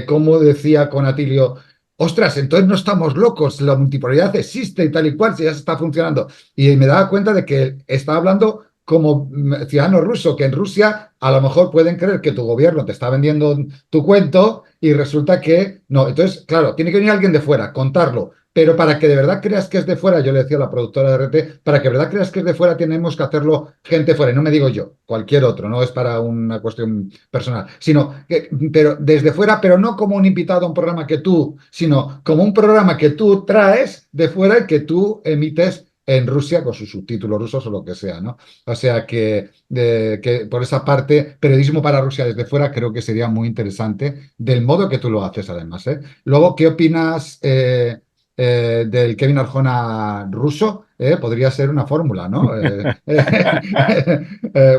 como decía con Atilio, ostras, entonces no estamos locos, la multipolaridad existe y tal y cual, si ya se está funcionando. Y me daba cuenta de que estaba hablando como ciudadano ruso, que en Rusia a lo mejor pueden creer que tu gobierno te está vendiendo tu cuento y resulta que no. Entonces, claro, tiene que venir alguien de fuera, contarlo. Pero para que de verdad creas que es de fuera, yo le decía a la productora de RT, para que de verdad creas que es de fuera, tenemos que hacerlo gente fuera. Y no me digo yo, cualquier otro, no es para una cuestión personal, sino que, pero desde fuera, pero no como un invitado a un programa que tú, sino como un programa que tú traes de fuera y que tú emites en Rusia con sus subtítulos rusos o lo que sea, ¿no? O sea que por esa parte, periodismo para Rusia desde fuera creo que sería muy interesante, del modo que tú lo haces además, ¿eh? Luego, ¿qué opinas del Kevin Arjona ruso? Podría ser una fórmula, ¿no?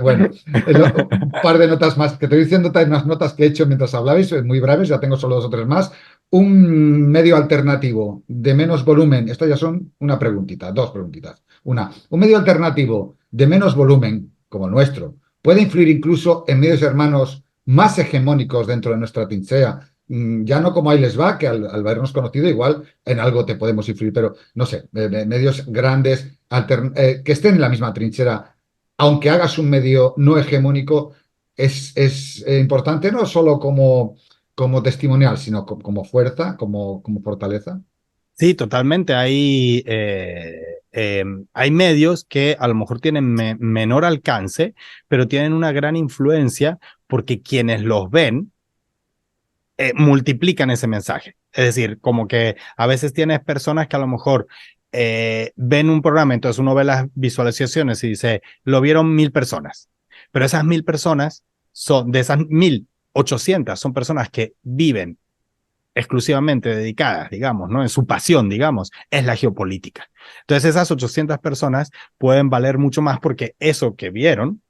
Bueno, un par de notas más, que te voy diciendo unas notas que he hecho mientras hablabais, muy breves, ya tengo solo dos o tres más. Un medio alternativo de menos volumen, esto ya son una preguntita, dos preguntitas. Un medio alternativo de menos volumen, como el nuestro, puede influir incluso en medios hermanos más hegemónicos dentro de nuestra trinchera. Ya no como ahí les va, que al habernos conocido igual en algo te podemos influir, pero no sé, medios grandes que estén en la misma trinchera, aunque hagas un medio no hegemónico, es importante no solo como testimonial, sino como fuerza, como fortaleza. Sí, totalmente. Hay medios que a lo mejor tienen menor alcance, pero tienen una gran influencia porque quienes los ven multiplican ese mensaje. Es decir, como que a veces tienes personas que a lo mejor ven un programa, entonces uno ve las visualizaciones y dice, lo vieron 1.000 personas, pero esas 1.000 personas son, de esas 1.800, son personas que viven exclusivamente dedicadas, digamos, ¿no? En su pasión, digamos, es la geopolítica. Entonces esas 800 personas pueden valer mucho más porque eso que vieron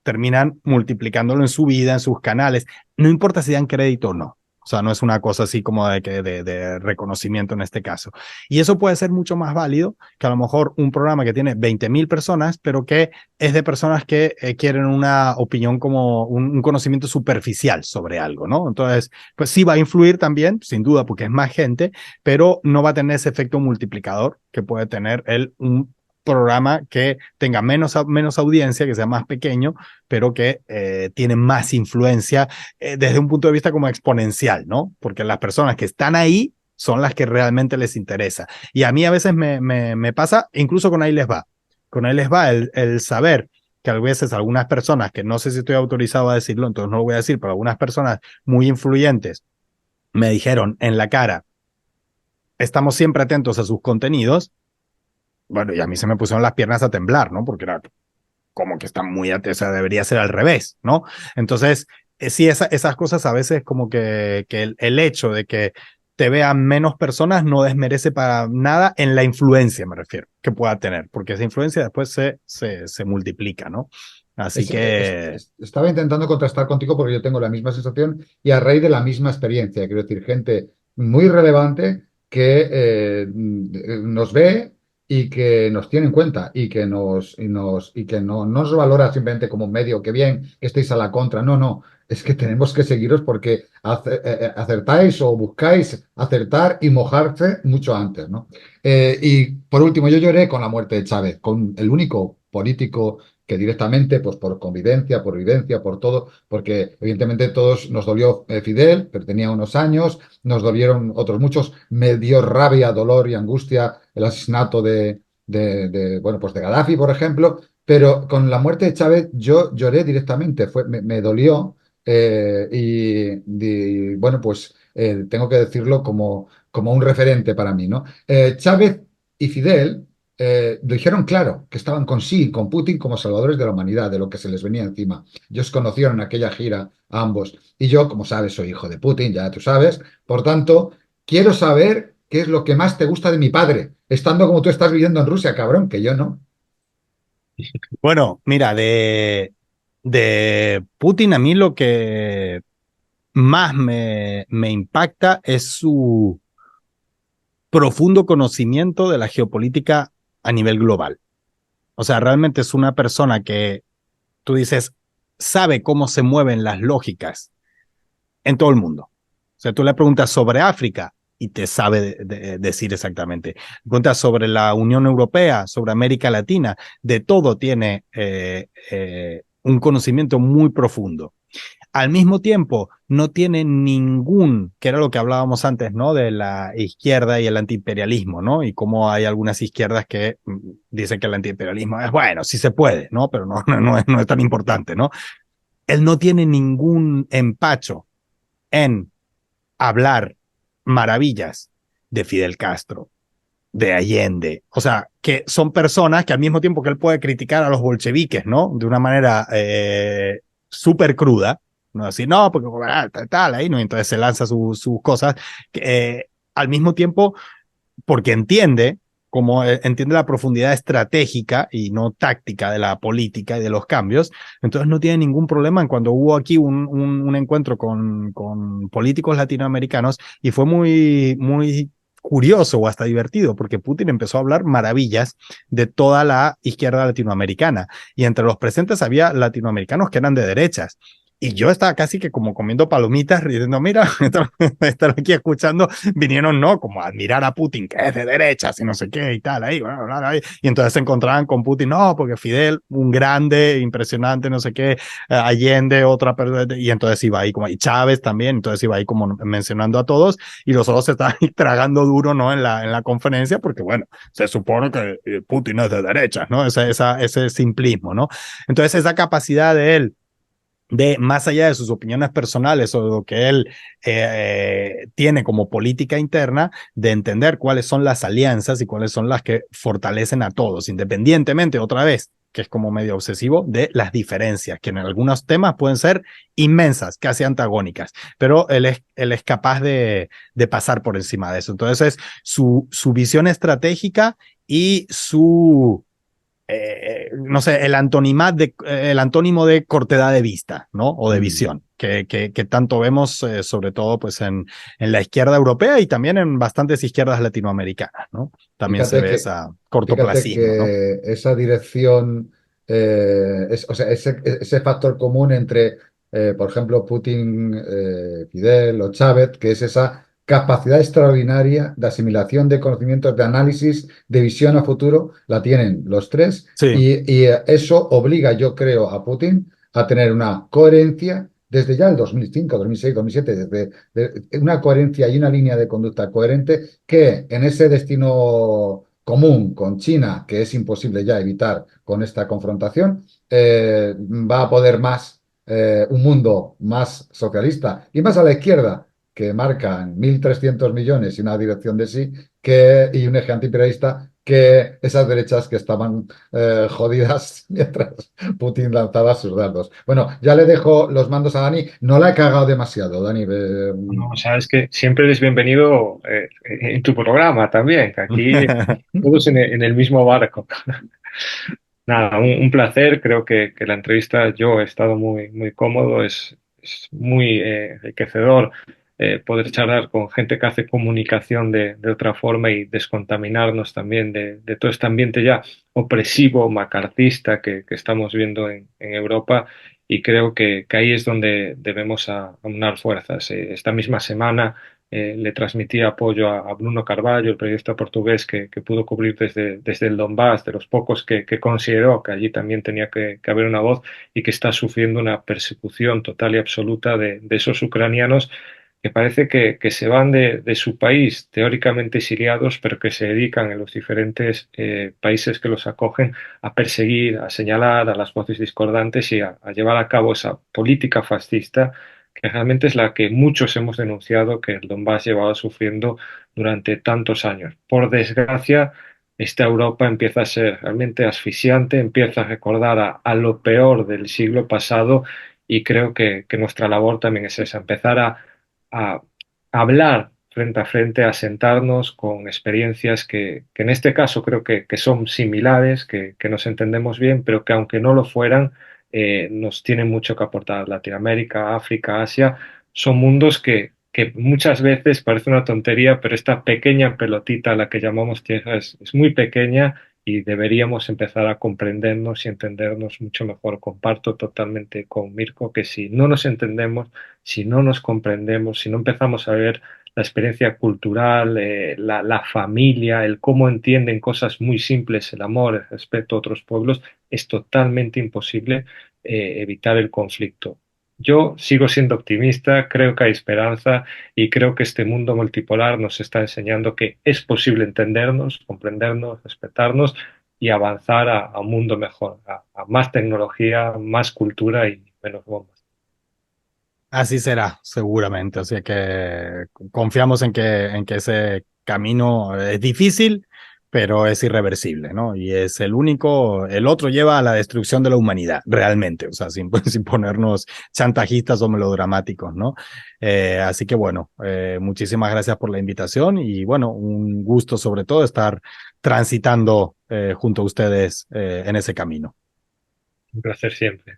terminan multiplicándolo en su vida, en sus canales, no importa si dan crédito o no. O sea, no es una cosa así como de reconocimiento en este caso. Y eso puede ser mucho más válido que a lo mejor un programa que tiene 20.000 personas, pero que es de personas que quieren una opinión como un conocimiento superficial sobre algo, ¿no? Entonces, pues sí va a influir también, sin duda, porque es más gente, pero no va a tener ese efecto multiplicador que puede tener un programa que tenga menos audiencia, que sea más pequeño, pero que tiene más influencia desde un punto de vista como exponencial, ¿no? Porque las personas que están ahí son las que realmente les interesa. Y a mí a veces me pasa, incluso con Ahí Les Va. Con Ahí Les Va el saber que a veces algunas personas, que no sé si estoy autorizado a decirlo, entonces no lo voy a decir, pero algunas personas muy influyentes me dijeron en la cara, estamos siempre atentos a sus contenidos. Bueno, y a mí se me pusieron las piernas a temblar, ¿no? Porque era como que están muy atentos, o sea, debería ser al revés, ¿no? Entonces, sí, esas cosas a veces como que el hecho de que te vean menos personas no desmerece para nada en la influencia, me refiero, que pueda tener, porque esa influencia después se multiplica, ¿no? Así que Estaba intentando contrastar contigo porque yo tengo la misma sensación y a raíz de la misma experiencia. Quiero decir, gente muy relevante que nos ve y que nos tiene en cuenta y que no nos valora simplemente como un medio, que bien que estéis a la contra. No, no. Es que tenemos que seguiros porque acertáis o buscáis acertar y mojarse mucho antes, ¿no? Y por último, yo lloré con la muerte de Chávez, con el único político que directamente, pues por convivencia, por vivencia, por todo, porque evidentemente todos nos dolió Fidel, pero tenía unos años, nos dolieron otros muchos, me dio rabia, dolor y angustia el asesinato bueno, pues de Gaddafi, por ejemplo, pero con la muerte de Chávez yo lloré directamente, me dolió bueno, pues tengo que decirlo como un referente para mí, ¿no? Chávez y Fidel lo dijeron claro, que estaban con sí, con Putin como salvadores de la humanidad, de lo que se les venía encima. Ellos conocieron aquella gira a ambos. Y yo, como sabes, soy hijo de Putin, ya tú sabes. Por tanto, quiero saber qué es lo que más te gusta de mi padre, estando como tú estás viviendo en Rusia, cabrón, que yo no. Bueno, mira, de Putin a mí lo que más me impacta es su profundo conocimiento de la geopolítica a nivel global. O sea, realmente es una persona que tú dices, sabe cómo se mueven las lógicas en todo el mundo. O sea, tú le preguntas sobre África y te sabe decir exactamente. Preguntas sobre la Unión Europea, sobre América Latina, de todo tiene un conocimiento muy profundo. Al mismo tiempo, no tiene ningún, que era lo que hablábamos antes, ¿no? De la izquierda y el antiimperialismo, ¿no? Y cómo hay algunas izquierdas que dicen que el antiimperialismo es bueno, sí se puede, ¿no? Pero no es tan importante, ¿no? Él no tiene ningún empacho en hablar maravillas de Fidel Castro, de Allende. O sea, que son personas que al mismo tiempo que él puede criticar a los bolcheviques, ¿no? De una manera súper cruda, no decir, no, porque tal, ahí, ¿no? Entonces se lanza sus cosas, al mismo tiempo porque entiende como entiende la profundidad estratégica y no táctica de la política y de los cambios, entonces no tiene ningún problema en cuando hubo aquí un encuentro con políticos latinoamericanos y fue muy curioso o hasta divertido, porque Putin empezó a hablar maravillas de toda la izquierda latinoamericana y entre los presentes había latinoamericanos que eran de derechas. Y yo estaba casi que como comiendo palomitas, diciendo, mira, estar aquí escuchando, vinieron, ¿no? Como a admirar a Putin, que es de derechas y no sé qué y tal, ahí, bla, bla, bla, y entonces se encontraban con Putin, no, porque Fidel, un grande, impresionante, no sé qué, Allende, otra persona, y entonces iba ahí como, y Chávez también, entonces iba ahí como mencionando a todos, y los otros se estaban tragando duro, ¿no? En la conferencia, porque bueno, se supone que Putin es de derechas, ¿no? Ese simplismo, ¿no? Entonces esa capacidad de él de más allá de sus opiniones personales o de lo que él tiene como política interna, de entender cuáles son las alianzas y cuáles son las que fortalecen a todos, independientemente, otra vez, que es como medio obsesivo, de las diferencias, que en algunos temas pueden ser inmensas, casi antagónicas, pero él es capaz de pasar por encima de eso. Entonces, su visión estratégica y su no sé, el antónimo de cortedad de vista, ¿no? O de Mm. visión, que tanto vemos, sobre todo, pues en la izquierda europea y también en bastantes izquierdas latinoamericanas, ¿no? También se Fíjate ve que, esa fíjate cortoplacismo, ¿no? que esa dirección, o sea, ese factor común entre, por ejemplo, Putin, Fidel o Chávez, que es esa capacidad extraordinaria de asimilación de conocimientos, de análisis, de visión a futuro, la tienen los tres Sí, y eso obliga, yo creo, a Putin a tener una coherencia. Desde ya el 2005, 2006, 2007, una coherencia y una línea de conducta coherente que en ese destino común con China, que es imposible ya evitar con esta confrontación, va a poder más un mundo más socialista y más a la izquierda, que marcan 1.300 millones y una dirección de sí, y un eje antiimperialista, que esas derechas que estaban jodidas mientras Putin lanzaba sus dardos. Bueno, ya le dejo los mandos a Dani. No la he cagado demasiado, Dani. No, sabes que siempre eres bienvenido en tu programa también, que aquí todos en el mismo barco. Nada, un placer. Creo que la entrevista yo he estado muy cómodo. Es muy enriquecedor poder charlar con gente que hace comunicación de otra forma y descontaminarnos también de todo este ambiente ya opresivo, macartista que estamos viendo en Europa. Y creo que ahí es donde debemos aunar fuerzas. Esta misma semana le transmití apoyo a Bruno Carvalho, el periodista portugués que pudo cubrir desde el Donbass, de los pocos que consideró que allí también tenía que haber una voz y que está sufriendo una persecución total y absoluta de esos ucranianos que parece que se van de su país, teóricamente exiliados, pero que se dedican en los diferentes países que los acogen a perseguir, a señalar a las voces discordantes y a llevar a cabo esa política fascista que realmente es la que muchos hemos denunciado que el Donbass llevaba sufriendo durante tantos años. Por desgracia, esta Europa empieza a ser realmente asfixiante, empieza a recordar a lo peor del siglo pasado y creo que nuestra labor también es esa, empezar a hablar frente a frente, a sentarnos con experiencias que en este caso creo que son similares, que nos entendemos bien, pero que aunque no lo fueran, nos tienen mucho que aportar. Latinoamérica, África, Asia, son mundos que muchas veces parece una tontería, pero esta pequeña pelotita a la que llamamos Tierra es muy pequeña y deberíamos empezar a comprendernos y entendernos mucho mejor. Comparto totalmente con Mirko que si no nos entendemos, si no nos comprendemos, si no empezamos a ver la experiencia cultural, la familia, el cómo entienden cosas muy simples, el amor, el respeto a otros pueblos, es totalmente imposible evitar el conflicto. Yo sigo siendo optimista, creo que hay esperanza y creo que este mundo multipolar nos está enseñando que es posible entendernos, comprendernos, respetarnos y avanzar a un mundo mejor, a más tecnología, más cultura y menos bombas. Así será, seguramente. O sea que confiamos en que ese camino es difícil, pero es irreversible, ¿no? Y es el único, el otro lleva a la destrucción de la humanidad, realmente, o sea, sin, sin ponernos chantajistas o melodramáticos, ¿no? Así que bueno, muchísimas gracias por la invitación y bueno, un gusto sobre todo estar transitando junto a ustedes en ese camino. Un placer siempre.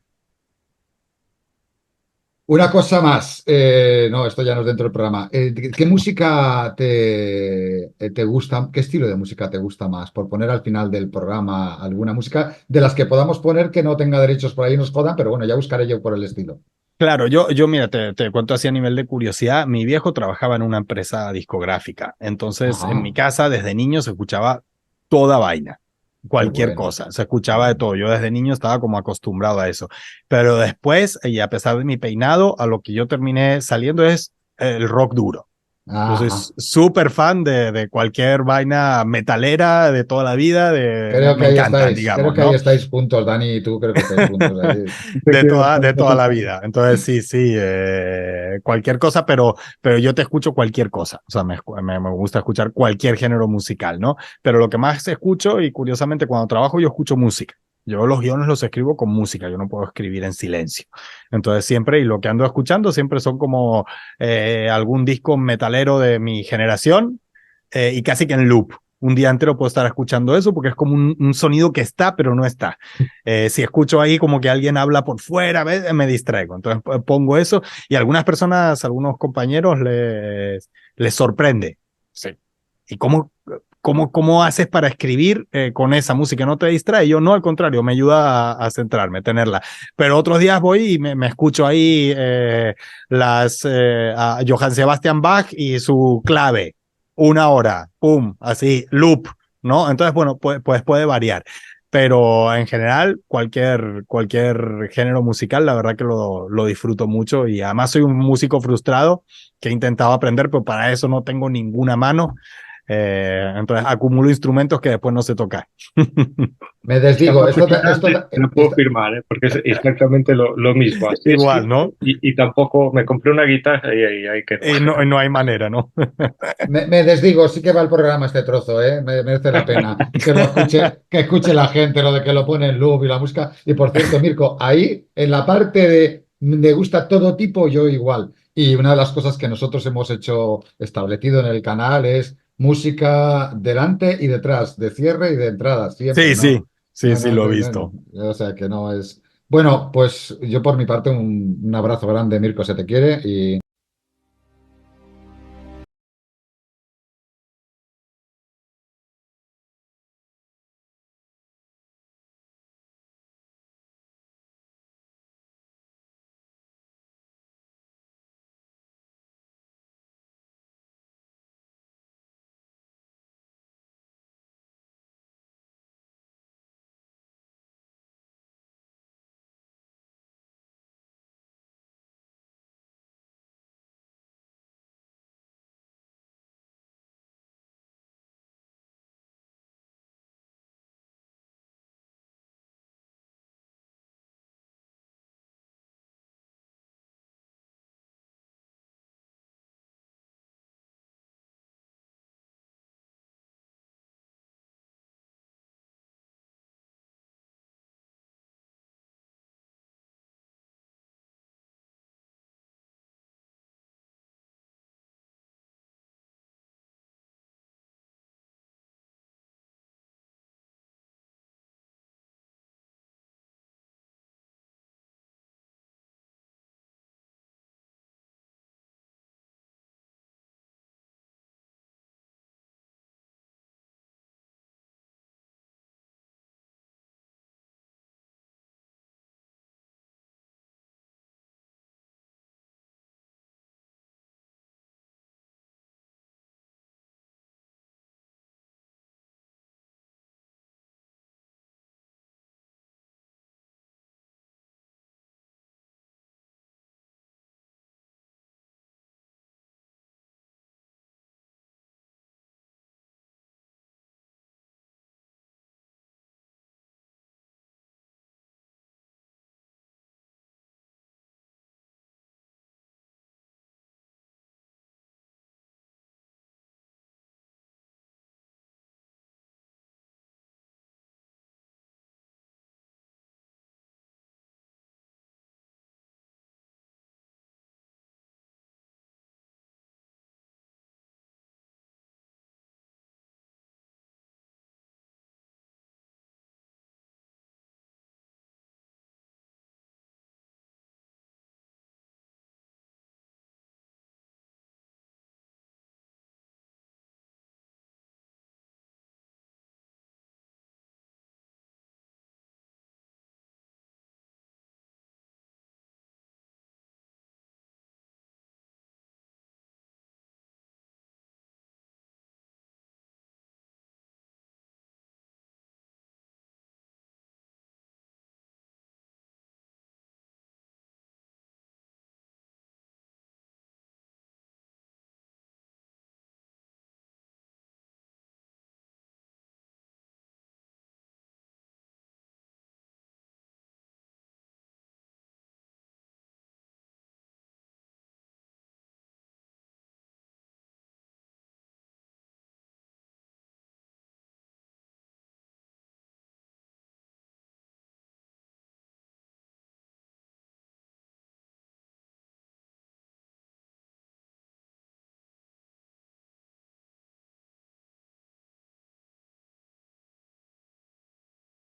Una cosa más, no, esto ya no es dentro del programa. ¿Qué música te gusta? ¿Qué estilo de música te gusta más? Por poner al final del programa alguna música de las que podamos poner que no tenga derechos por ahí y nos jodan, pero bueno, ya buscaré yo por el estilo. Claro, yo mira, te cuento así a nivel de curiosidad, mi viejo trabajaba en una empresa discográfica, entonces en mi Ajá, casa desde niño se escuchaba toda vaina, qué cualquier bueno. cosa, se escuchaba de todo, yo desde niño estaba como acostumbrado a eso, pero después, y a pesar de mi peinado, a lo que yo terminé saliendo es el rock duro. Yo soy Ajá. súper fan de cualquier vaina metalera de toda la vida, Creo que me ahí encantan, estáis, creo digamos, que ahí ¿no? estáis juntos, Dani y tú, creo que estáis juntos ahí. De toda la vida. Entonces, sí, sí, cualquier cosa, pero yo te escucho cualquier cosa. O sea, me gusta escuchar cualquier género musical, ¿no? Pero lo que más escucho, y curiosamente cuando trabajo, yo escucho música. Yo los guiones los escribo con música, yo no puedo escribir en silencio. Entonces siempre, y lo que ando escuchando siempre son como algún disco metalero de mi generación y casi que en loop. Un día entero puedo estar escuchando eso porque es como un sonido que está, pero no está. Si escucho ahí como que alguien habla por fuera, me distraigo. Entonces pongo eso y a algunas personas, algunos compañeros les sorprende. Sí. ¿Y cómo haces para escribir con esa música? ¿No te distrae? Yo no, al contrario, me ayuda a centrarme, tenerla. Pero otros días voy y me escucho ahí a Johann Sebastian Bach y su clave. Una hora, pum, así, loop, ¿no? Entonces, bueno, pues puede variar. Pero en general, cualquier género musical, la verdad que lo disfruto mucho y además soy un músico frustrado que he intentado aprender, pero para eso no tengo ninguna mano. Entonces acumulo instrumentos que después no sé tocar. Me Está desdigo, fascinante, te lo puedo firmar, ¿eh? Porque es exactamente lo mismo. Así es, Igual, ¿no? y tampoco me compré una guitarra y ahí quedó. No hay manera, ¿no? me desdigo, sí que va el programa este trozo, ¿eh? Me merece la pena que escuche la gente lo de que lo pone en loop y la música. Y por cierto, Mirko, ahí en la parte de me gusta todo tipo, yo igual. Y una de las cosas que nosotros hemos hecho establecido en el canal es música delante y detrás, de cierre y de entrada, siempre, Sí, sí, ¿no? sí, No, sí, no, lo he no, visto. no, o sea que no es. Bueno, pues yo por mi parte un abrazo grande, Mirko, se te quiere y.